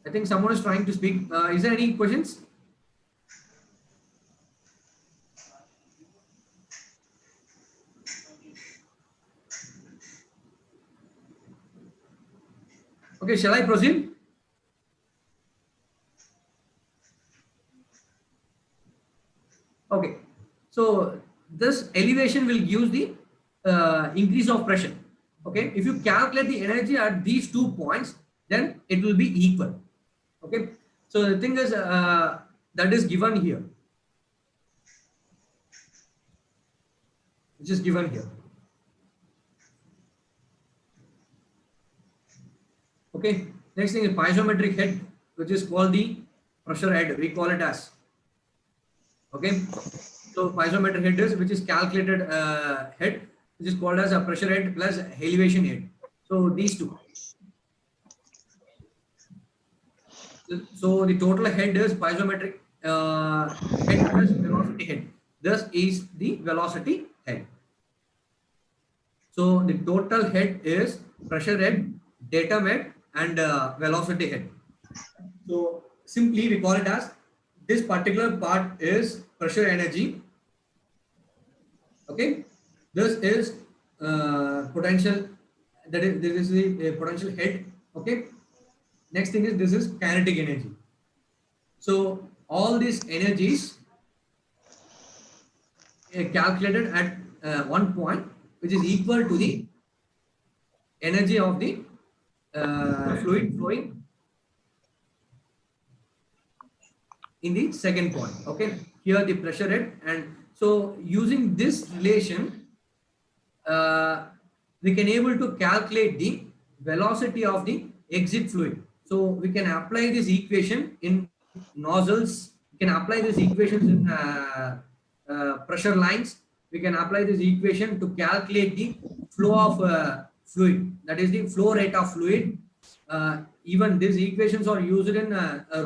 I think someone is trying to speak. Is there any questions? Okay, shall I proceed? Okay, so this elevation will give the increase of pressure. Okay, if you calculate the energy at these 2 points, then it will be equal. Okay, so the thing is that is given here, which is given here. Okay, next thing is piezometric head, which is called the pressure head. We call it as. Okay, so piezometric head is which is calculated head, which is called as a pressure head plus elevation head. So these two. So the total head is piezometric head plus velocity head. This is the velocity head. So the total head is pressure head, datum head, and velocity head. So simply we call it as this particular part is pressure energy. Okay, this is potential. That is this is the potential head. Okay. Next thing is this is kinetic energy. So all these energies calculated at one point, which is equal to the energy of the fluid flowing in the second point. Okay, here the pressure head, and so using this relation, we can able to calculate the velocity of the exit fluid. So we can apply this equation in nozzles. We can apply this equations in pressure lines. We can apply this equation to calculate the flow of fluid. That is the flow rate of fluid. Even these equations are used in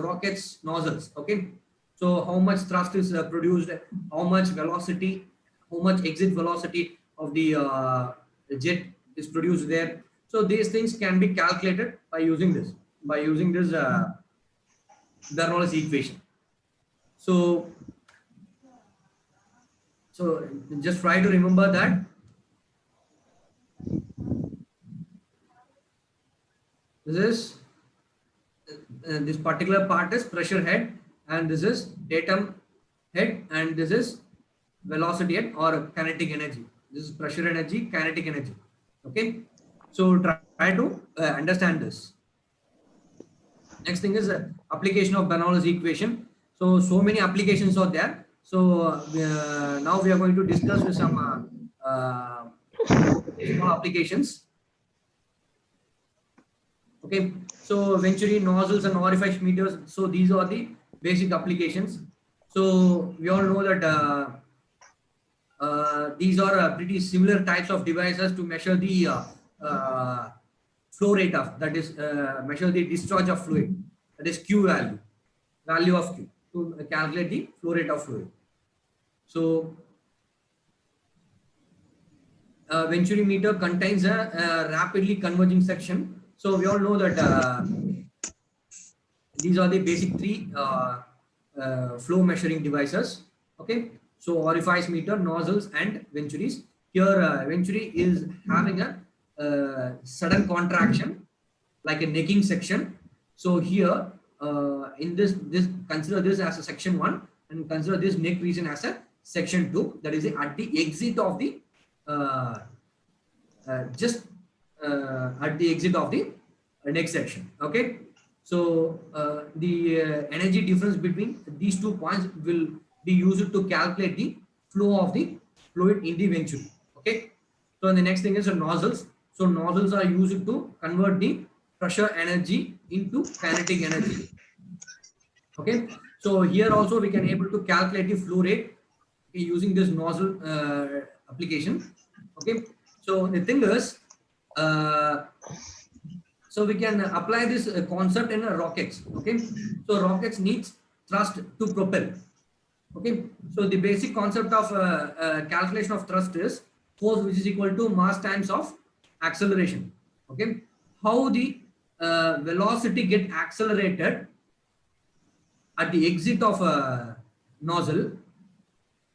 rockets nozzles. Okay, so how much thrust is produced, how much velocity, how much exit velocity of the jet is produced there. So these things can be calculated by using this Bernoulli's equation. So just try to remember that. This is this particular part is pressure head, and this is datum head, and this is velocity head or kinetic energy. This is pressure energy, kinetic energy. Okay, so try to understand this. Next thing is application of Bernoulli's equation. So many applications are there. So now we are going to discuss with some small applications. Okay, so Venturi nozzles and orifice meters. So these are the basic applications. So we all know that these are pretty similar types of devices to measure the flow rate of, that is measure the discharge of fluid, that is Q value of Q, to calculate the flow rate of fluid. So Venturi meter contains a rapidly converging section. So we all know that these are the basic three flow measuring devices. Okay, so orifice meter, nozzles, and Venturis. Here Venturi is having a sudden contraction like a necking section. So here in this consider this as a section 1 and consider this neck region as a section 2, that is at the exit of the at the exit of the next section. Okay, so the energy difference between these 2 points will be used to calculate the flow of the fluid in the venturi. Okay, so the next thing is nozzles. So nozzles are used to convert the pressure energy into kinetic energy. Okay, so here also we can able to calculate the flow rate using this nozzle application. Okay, so the thing is, uh, so we can apply this concept in rockets. Okay, so rockets needs thrust to propel. Okay, so the basic concept of calculation of thrust is force which is equal to mass times of acceleration. Okay, how the velocity get accelerated at the exit of a nozzle,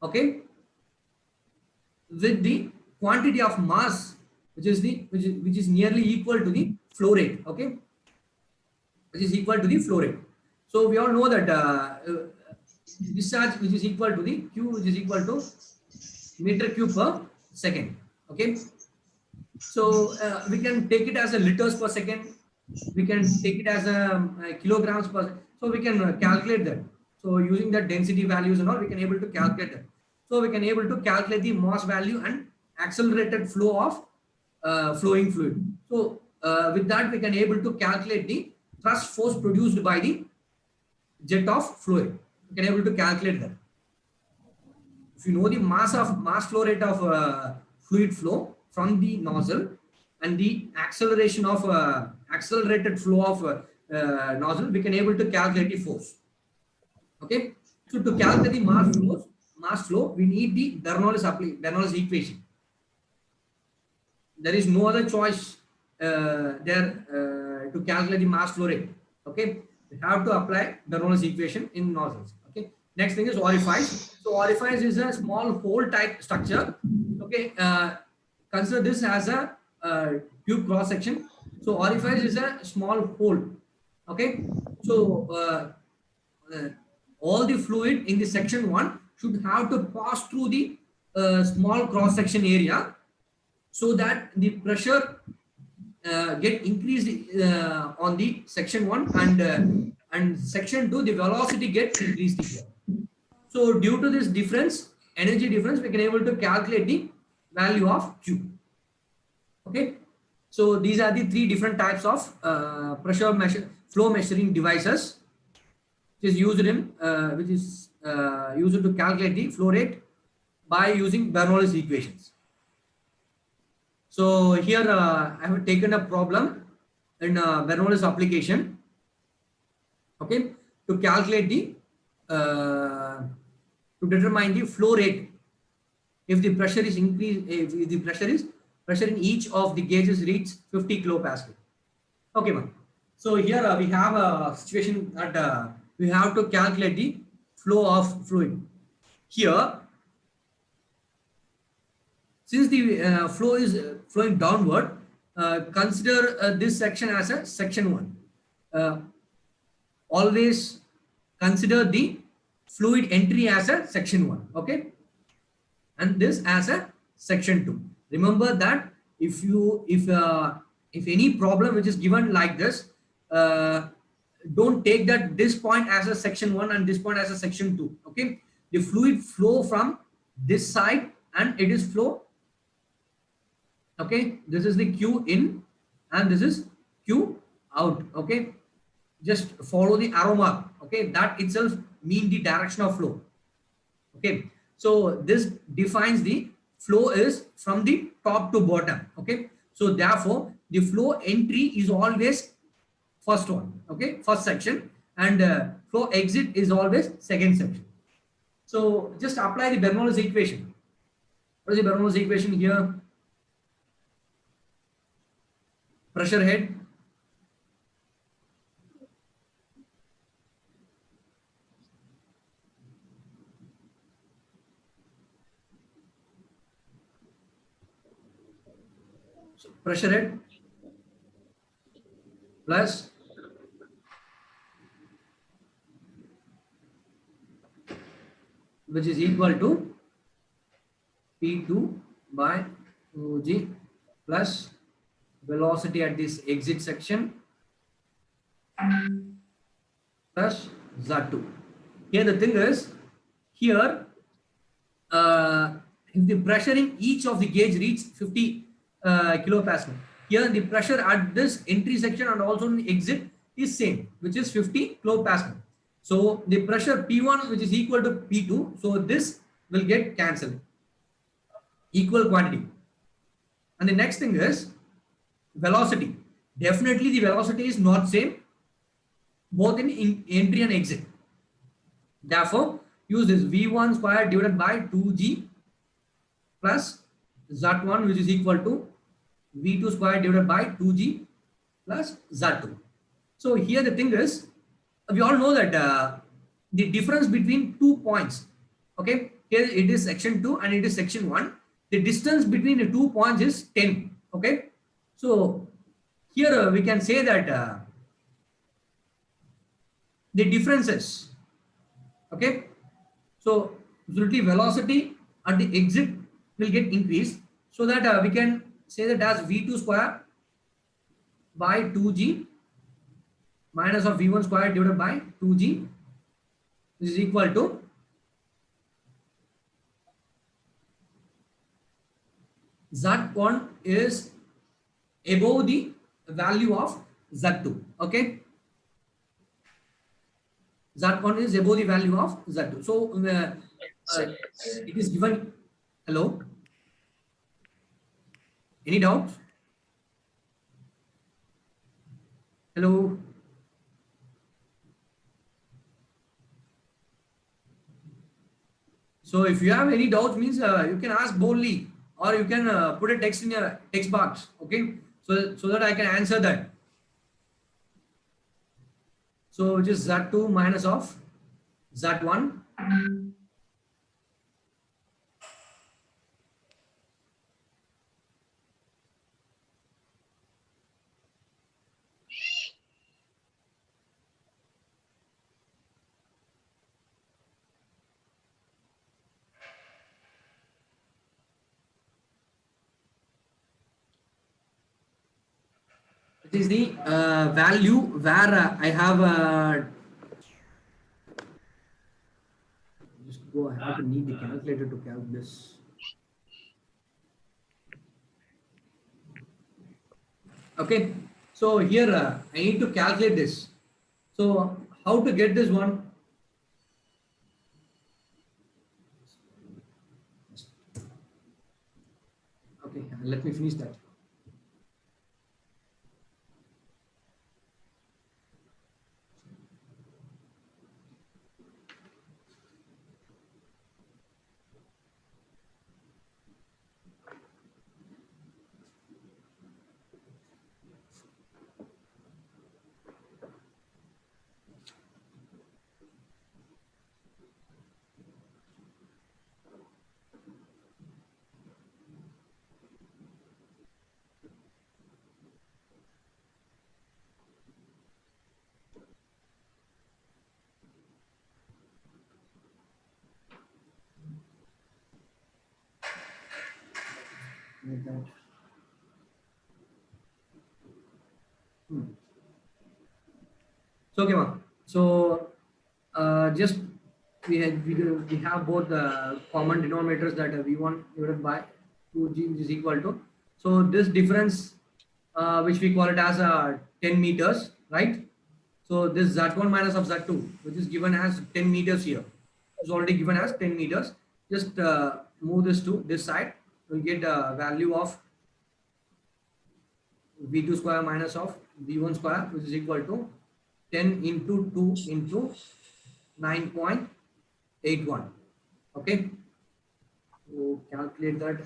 okay, with the quantity of mass which is nearly equal to the flow rate. Okay, which is equal to the flow rate. So we all know that discharge which is equal to the q which is equal to meter cube per second. Okay, so we can take it as a liters per second, we can take it as a kilograms per, so we can calculate that. So using that density values and all, we can able to calculate that. So we can able to calculate the mass value and accelerated flow of flowing fluid. So with that we can able to calculate the thrust force produced by the jet of fluid. We can able to calculate that. If you know the mass flow rate of fluid flow from the nozzle and the acceleration of accelerated flow of nozzle, we can able to calculate the force. Okay, so to calculate the mass flow, we need the Bernoulli's equation. There is no other choice there to calculate the mass flow rate. Okay, we have to apply Bernoulli's equation in nozzles. Okay, next thing is orifice. So orifice is a small hole type structure. Okay, consider this as a tube cross section. So orifice is a small hole. Okay, so all the fluid in the section 1 should have to pass through the small cross section area, so that the pressure get increased on the section 1, and section 2 the velocity gets increased here. So due to this difference, energy difference, we can able to calculate the value of Q. Okay, so these are the 3 different types of flow measuring devices which is used in used to calculate the flow rate by using Bernoulli's equations. So here I have taken a problem in Bernoulli's application. Okay, to calculate the to determine the flow rate if the pressure is increased, if the pressure in each of the gauges reach 50 kilopascal. Okay, ma'am. So here we have a situation that we have to calculate the flow of fluid. Here, since the flow is flowing downward, consider this section as a section 1. Always consider the fluid entry as a section 1. Okay, and this as a section 2. Remember that if any problem which is given like this, don't take that this point as a section 1 and this point as a section 2. Okay, the fluid flow from this side and it is flow. Okay, this is the Q in and this is Q out. Okay, just follow the arrow mark. Okay, that itself mean the direction of flow. Okay, so this defines the flow is from the top to bottom. Okay, so therefore the flow entry is always first one. Okay, first section, and flow exit is always second section. So just apply the Bernoulli's equation. What is the Bernoulli's equation here? Pressure head pressure head plus which is equal to P2 by OG plus velocity at this exit section plus Z2. Here the thing is, here if the pressure in each of the gauge reach 50 kilopascal, here the pressure at this entry section and also in the exit is same, which is 50 kilopascal. So the pressure P1 which is equal to P2, so this will get cancelled, equal quantity. And the next thing is velocity. Definitely the velocity is not same both in entry and exit. Therefore, use this V1 square divided by 2G plus Z1 which is equal to V2 square divided by 2G plus Z2. So here the thing is, we all know that the difference between 2 points, okay, here it is section 2 and it is section 1. The distance between the 2 points is 10, okay. So here we can say that the differences, okay. So absolutely velocity at the exit will get increased, so that we can say that as V2 square by 2G minus of V1 square divided by 2G is equal to Z1 is above the value of Z2, okay. Z1 is above the value of Z2. So it is given. Hello, any doubts? Hello. So if you have any doubts, means you can ask boldly, or you can put a text in your text box, okay, so that I can answer that. So which is Z2 minus of Z1. It is the value where I have just go. I have to need the calculator to calculate this. Okay, so here I need to calculate this. So how to get this one? Okay, let me finish that. Like that. So okay, ma'am. So just we have both the common denominators, that V1 divided by 2G is equal to. So this difference, which we call it as 10 meters, right? So this Z1 minus of Z2, which is given as 10 meters here, is already given as 10 meters. Just move this to this side. We'll get a value of V2 square minus of V1 square, which is equal to 10 into 2 into 9.81. Okay, so calculate that.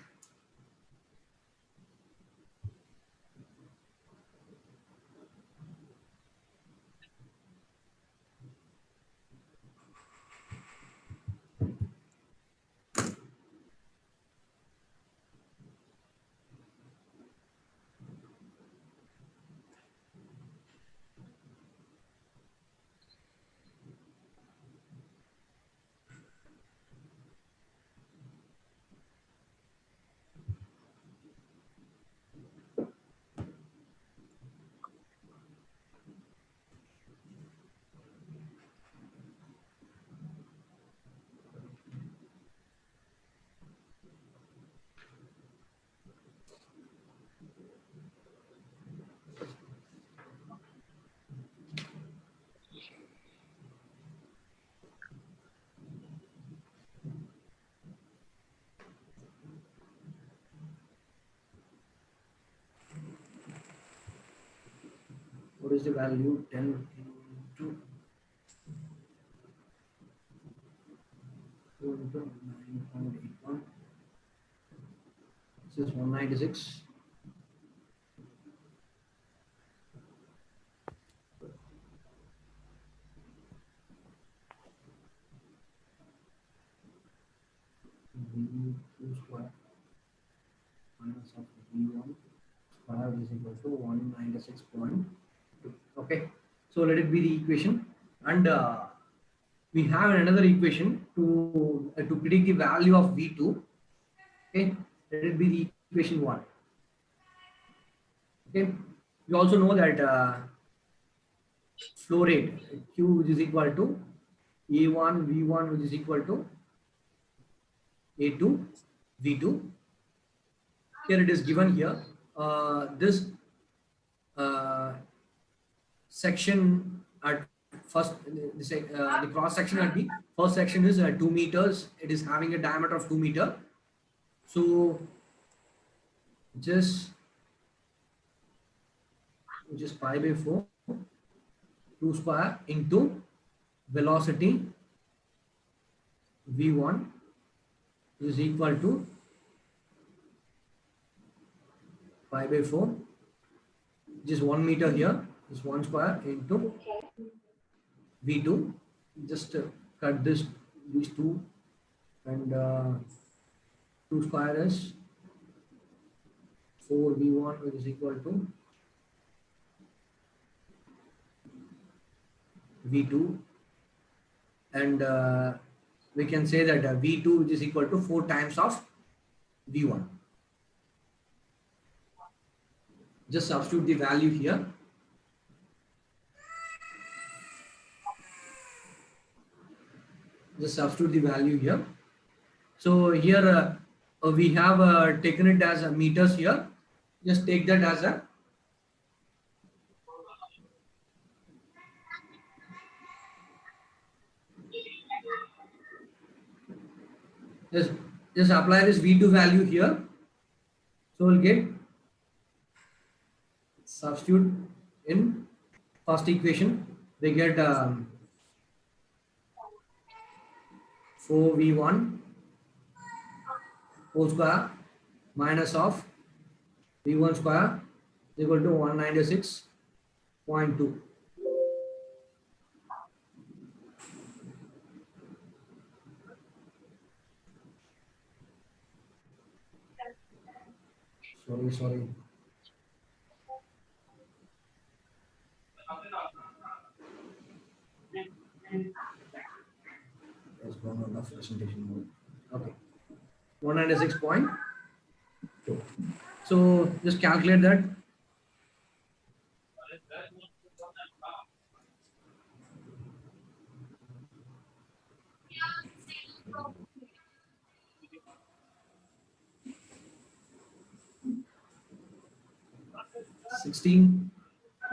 what is the value? 10 into 2 into 9.81. This is 196. V2 square minus of V1 square is equal to 196.2. Okay, so let it be the equation, and we have another equation to predict the value of V2. Okay, let it be the equation 1. Okay, we also know that flow rate Q, which is equal to A1 V1, which is equal to A2 V2. Here it is given here. This section at first, the cross section at the first section is 2 meters. It is having a diameter of 2 meter. So just pi by 4, 2 square into velocity V1 is equal to pi by 4, just 1 meter here, is 1 square into V2. Just cut these two, and 2 square is 4 V1, which is equal to V2, and we can say that V2, which is equal to 4 times of V1. Just substitute the value here. Just substitute the value here. So here we have taken it as meters here. Just take that as a just apply this V2 value here. So we'll get, substitute in first equation, we get 4V1 whole square minus of V1 square is equal to 196.2. Sorry. There's one out of presentation mode. Okay. 196.2. So just calculate that.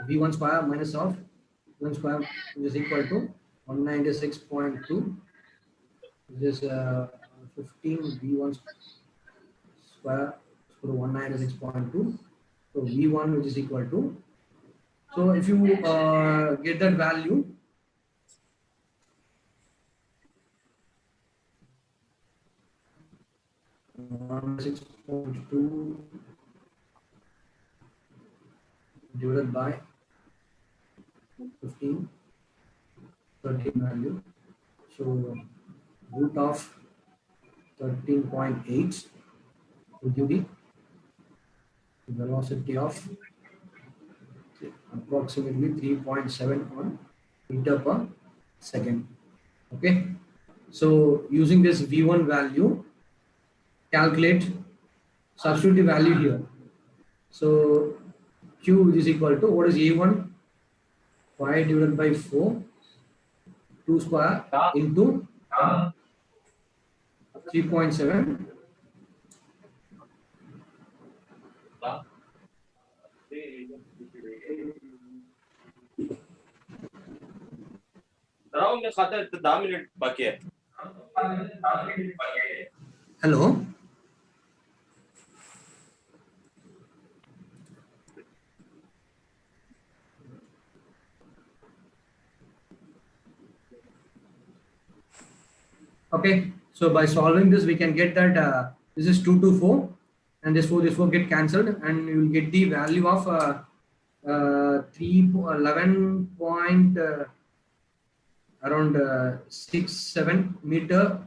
V1 square minus of 1 square is equal to 196.2. This is 15 V1 square to 196.2. So V1, which is equal to, so if you get that value, (196.2) divided by 15, 13 value. So root of 13.8 will give the velocity of approximately 3.7 on meter per second. Okay. So using this V1 value, calculate, substitute the value here. So Q is equal to, what is A1? 5 divided by 4, 2 square into 3.7. Round खाता है 10 minute बाकी है. Hello. Okay, so by solving this, we can get that this is 2 to 4, and this 4 get cancelled, and you will get the value of 11 point around 6-7 meter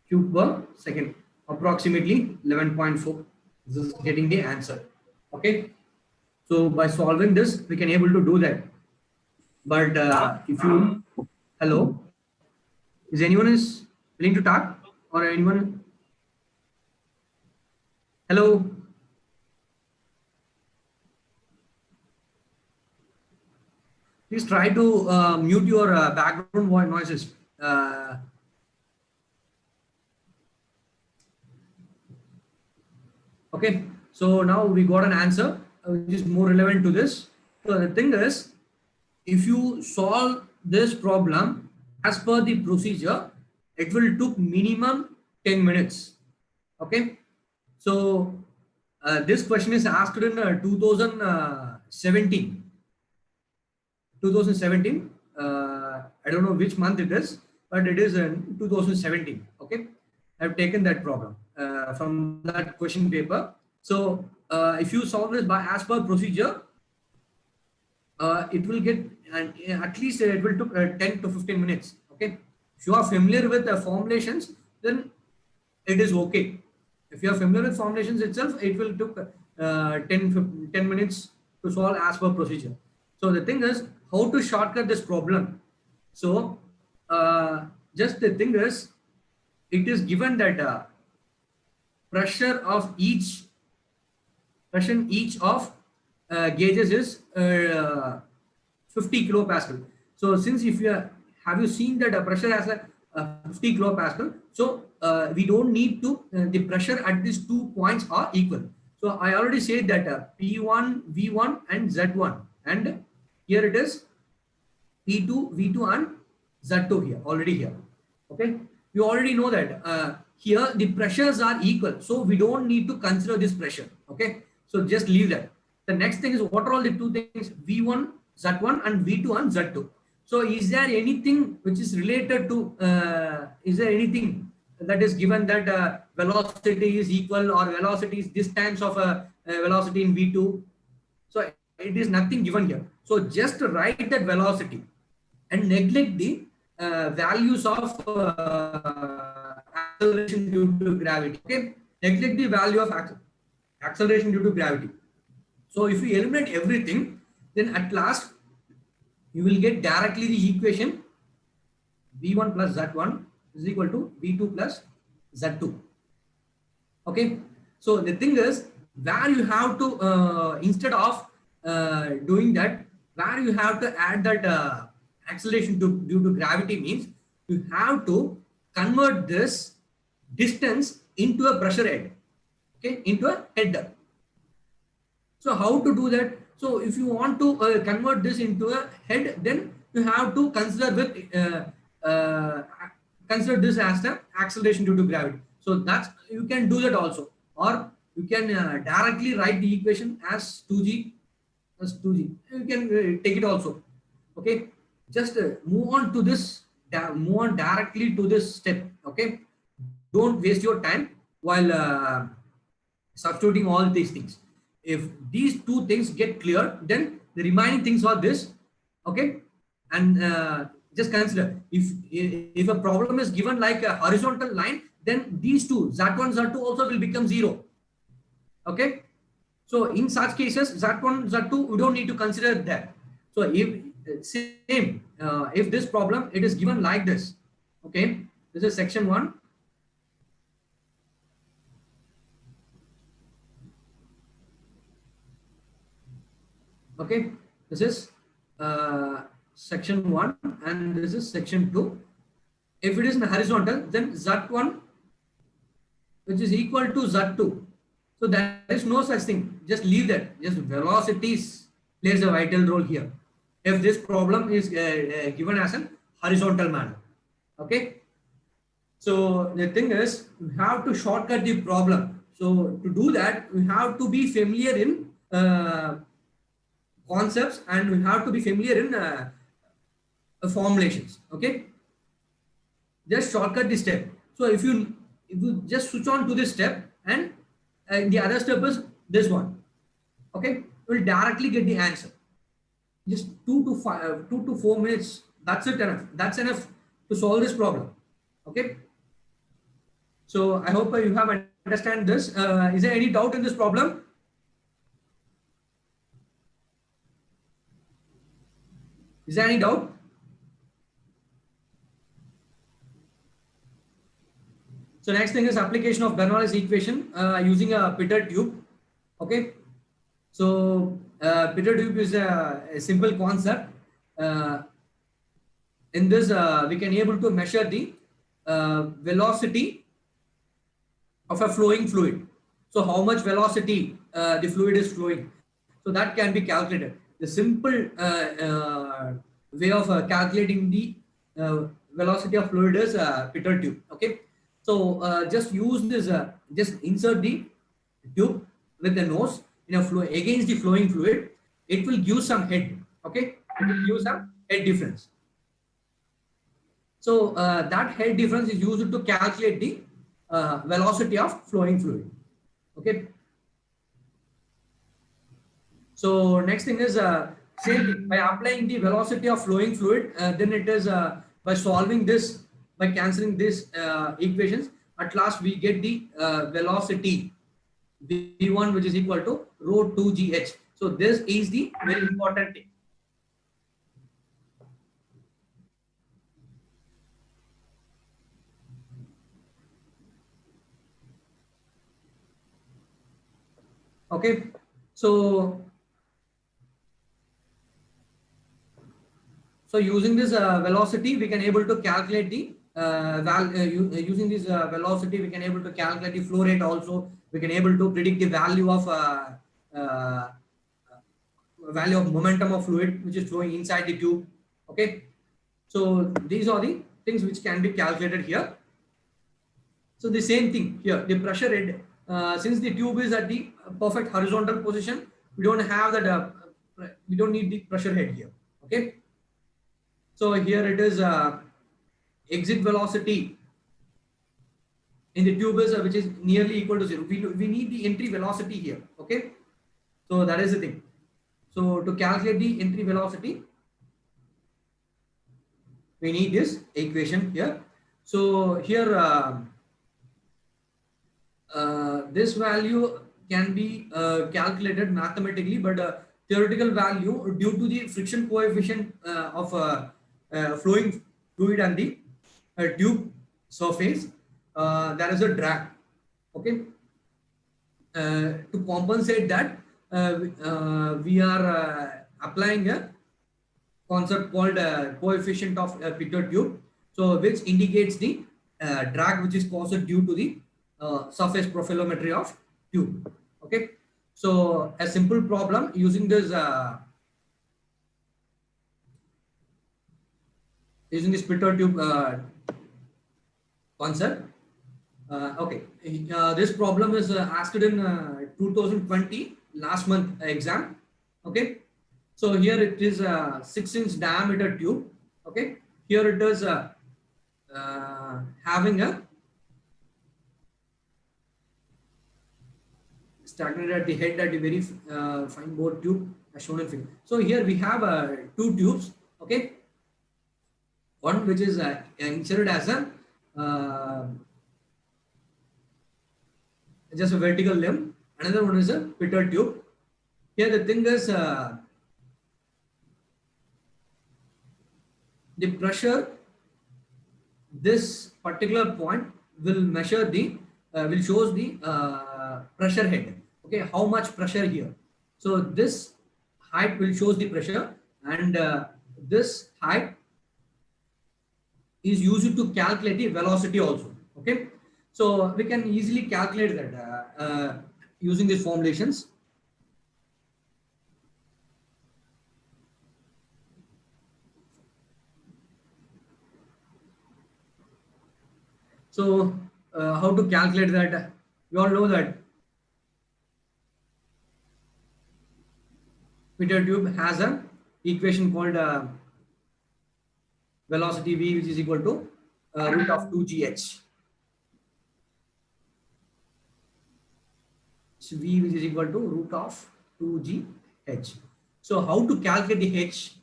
cube per second, approximately 11.4. This is getting the answer. Okay, so by solving this, we can able to do that. But if you hello, is anyone is willing to talk or anyone? Hello. Please try to mute your background noises. Okay, so now we got an answer which is more relevant to this. So the thing is, if you solve this problem as per the procedure, it will took minimum 10 minutes. Okay, so this question is asked in 2017. 2017. I don't know which month it is, but it is in 2017. Okay, I've taken that problem from that question paper. So if you solve this by as per procedure, it will get and at least it will took 10 to 15 minutes. Okay, if you are familiar with the formulations, then it is okay. If you are familiar with formulations itself, it will took 10 minutes to solve as per procedure. So the thing is how to shortcut this problem. So just the thing is, it is given that pressure each of gauges is 50 kilopascal. So since if you are, have you seen that a pressure has a 50 kilopascal, so we don't need to the pressure at these 2 points are equal. So I already said that P1 V1 and Z1, and here it is P2 V2 and Z2 here already here. Okay, you already know that here the pressures are equal, so we don't need to consider this pressure. Okay, so just leave that. The next thing is what are all the two things, V1 Z1 and V2 and Z2. So is there anything which is related to is there anything that is given that velocity is equal or velocity is this times of a velocity in V2? So it is nothing given here. So just write that velocity and neglect the values of acceleration due to gravity. Okay, neglect the value of acceleration due to gravity. So if you eliminate everything, then at last you will get directly the equation V1 plus Z1 is equal to V2 plus Z2. Okay, so the thing is where you have to instead of doing that, where you have to add that acceleration due to gravity means you have to convert this distance into a pressure head. Okay, into a head. So how to do that? So if you want to convert this into a head, then you have to consider consider this as the acceleration due to gravity. So that's, you can do that also, or you can directly write the equation as 2g as 2g. You can take it also. Okay, just move on to this. Move on directly to this step. Okay, don't waste your time while substituting all these things. If these two things get clear, then the remaining things are this. Okay, and just consider if a problem is given like a horizontal line, then these two Z1 Z2 also will become 0. Okay, so in such cases Z1 Z2 we don't need to consider that. So if same if this problem it is given like this. Okay, this is section 1. Okay, this is section 1 and this is section 2. If it is in horizontal, then Z1 which is equal to Z2. So there is no such thing. Just leave that. Just velocities plays a vital role here. If this problem is given as a horizontal manner. Okay. So the thing is, you have to shortcut the problem. So to do that, you have to be familiar in concepts, and we have to be familiar in formulations. Okay, just shortcut this step. So if you just switch on to this step, and the other step is this one, okay, you will directly get the answer. Just 2 to 4 minutes. That's it enough. That's enough to solve this problem. Okay. So I hope you have understand this. Is there any doubt in this problem? Is there any doubt? So next thing is application of Bernoulli's equation using a pitot tube. Okay. So pitot tube is a simple concept. In this, we can able to measure the velocity of a flowing fluid. So how much velocity the fluid is flowing. So that can be calculated. The simple way of calculating the velocity of fluid is pitot tube. Okay. So just use this, just insert the tube with the nose in a flow against the flowing fluid. It will give some head. Okay. It will give some head difference. So that head difference is used to calculate the velocity of flowing fluid. Okay. So next thing is same thing. By applying the velocity of flowing fluid, then it is by solving this, by cancelling this equations, at last we get the velocity v1, which is equal to rho 2gh. So this is the very important thing. Okay, so using this velocity, we can able to calculate the using this velocity, we can able to calculate the flow rate. Also, we can able to predict the value of momentum of fluid which is flowing inside the tube. Okay, so these are the things which can be calculated here. So the same thing here, the pressure head, since the tube is at the perfect horizontal position, we don't have that, we don't need the pressure head here. Okay. So here it is exit velocity in the tube is which is nearly equal to 0. We need the entry velocity here. Okay. So that is the thing. So to calculate the entry velocity, we need this equation here. So here, this value can be calculated mathematically, but theoretical value due to the friction coefficient of flowing fluid and the tube surface, there is a drag. Okay. To compensate that, we are applying a concept called coefficient of pitot tube, so which indicates the drag which is caused due to the surface profilometry of tube. Okay, so a simple problem using this pitot tube concept. Okay, this problem is asked in 2020 last month exam. Okay, so here it is a 6-inch diameter tube. Okay, here it is having a stagnated at the head at the very fine bore tube as shown in figure. So here we have two tubes. Okay, one which is inserted as a just a vertical limb. Another one is a pitot tube. Here the thing is the pressure. This particular point will measure the will shows the pressure head. Okay, how much pressure here? So this height will shows the pressure, and this height is used to calculate the velocity also. Okay, so we can easily calculate that using these formulations. So how to calculate that? We all know that pitot tube has a equation called velocity v, which is equal to root of 2gh. So v which is equal to root of 2gh. So how to calculate the h?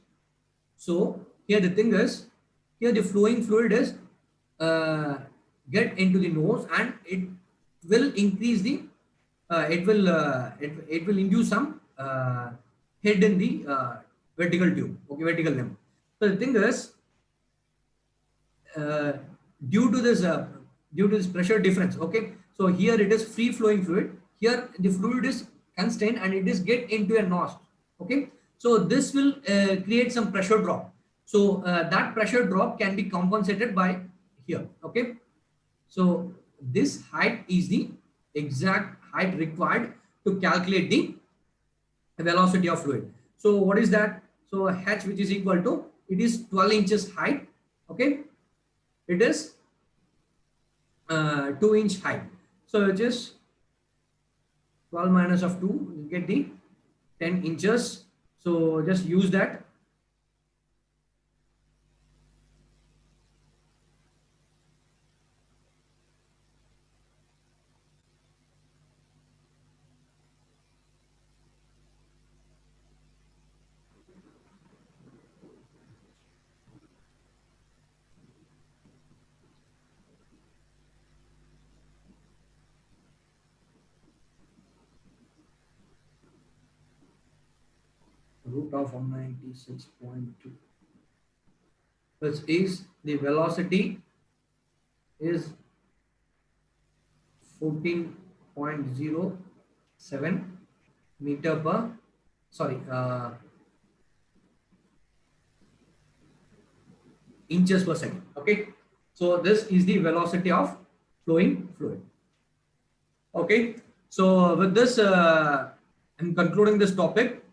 So here the thing is, here the flowing fluid is get into the nose and it will increase the it will induce some head in the vertical tube, okay, vertical limb. So the thing is, uh, due to this pressure difference, okay, so here it is free flowing fluid, here the fluid is constrained and it is get into a nose, okay, so this will create some pressure drop. So that pressure drop can be compensated by here, okay. So this height is the exact height required to calculate the velocity of fluid. So what is that? So h, which is equal to, it is 12 inches height, okay, it is 2-inch height. So it is 12 minus of 2, you get the 10 inches. So just use that. Root of 196.2. This is the velocity is 14.07 meter per, sorry, inches per second, okay. So this is the velocity of flowing fluid, okay. So with this I'm concluding this topic.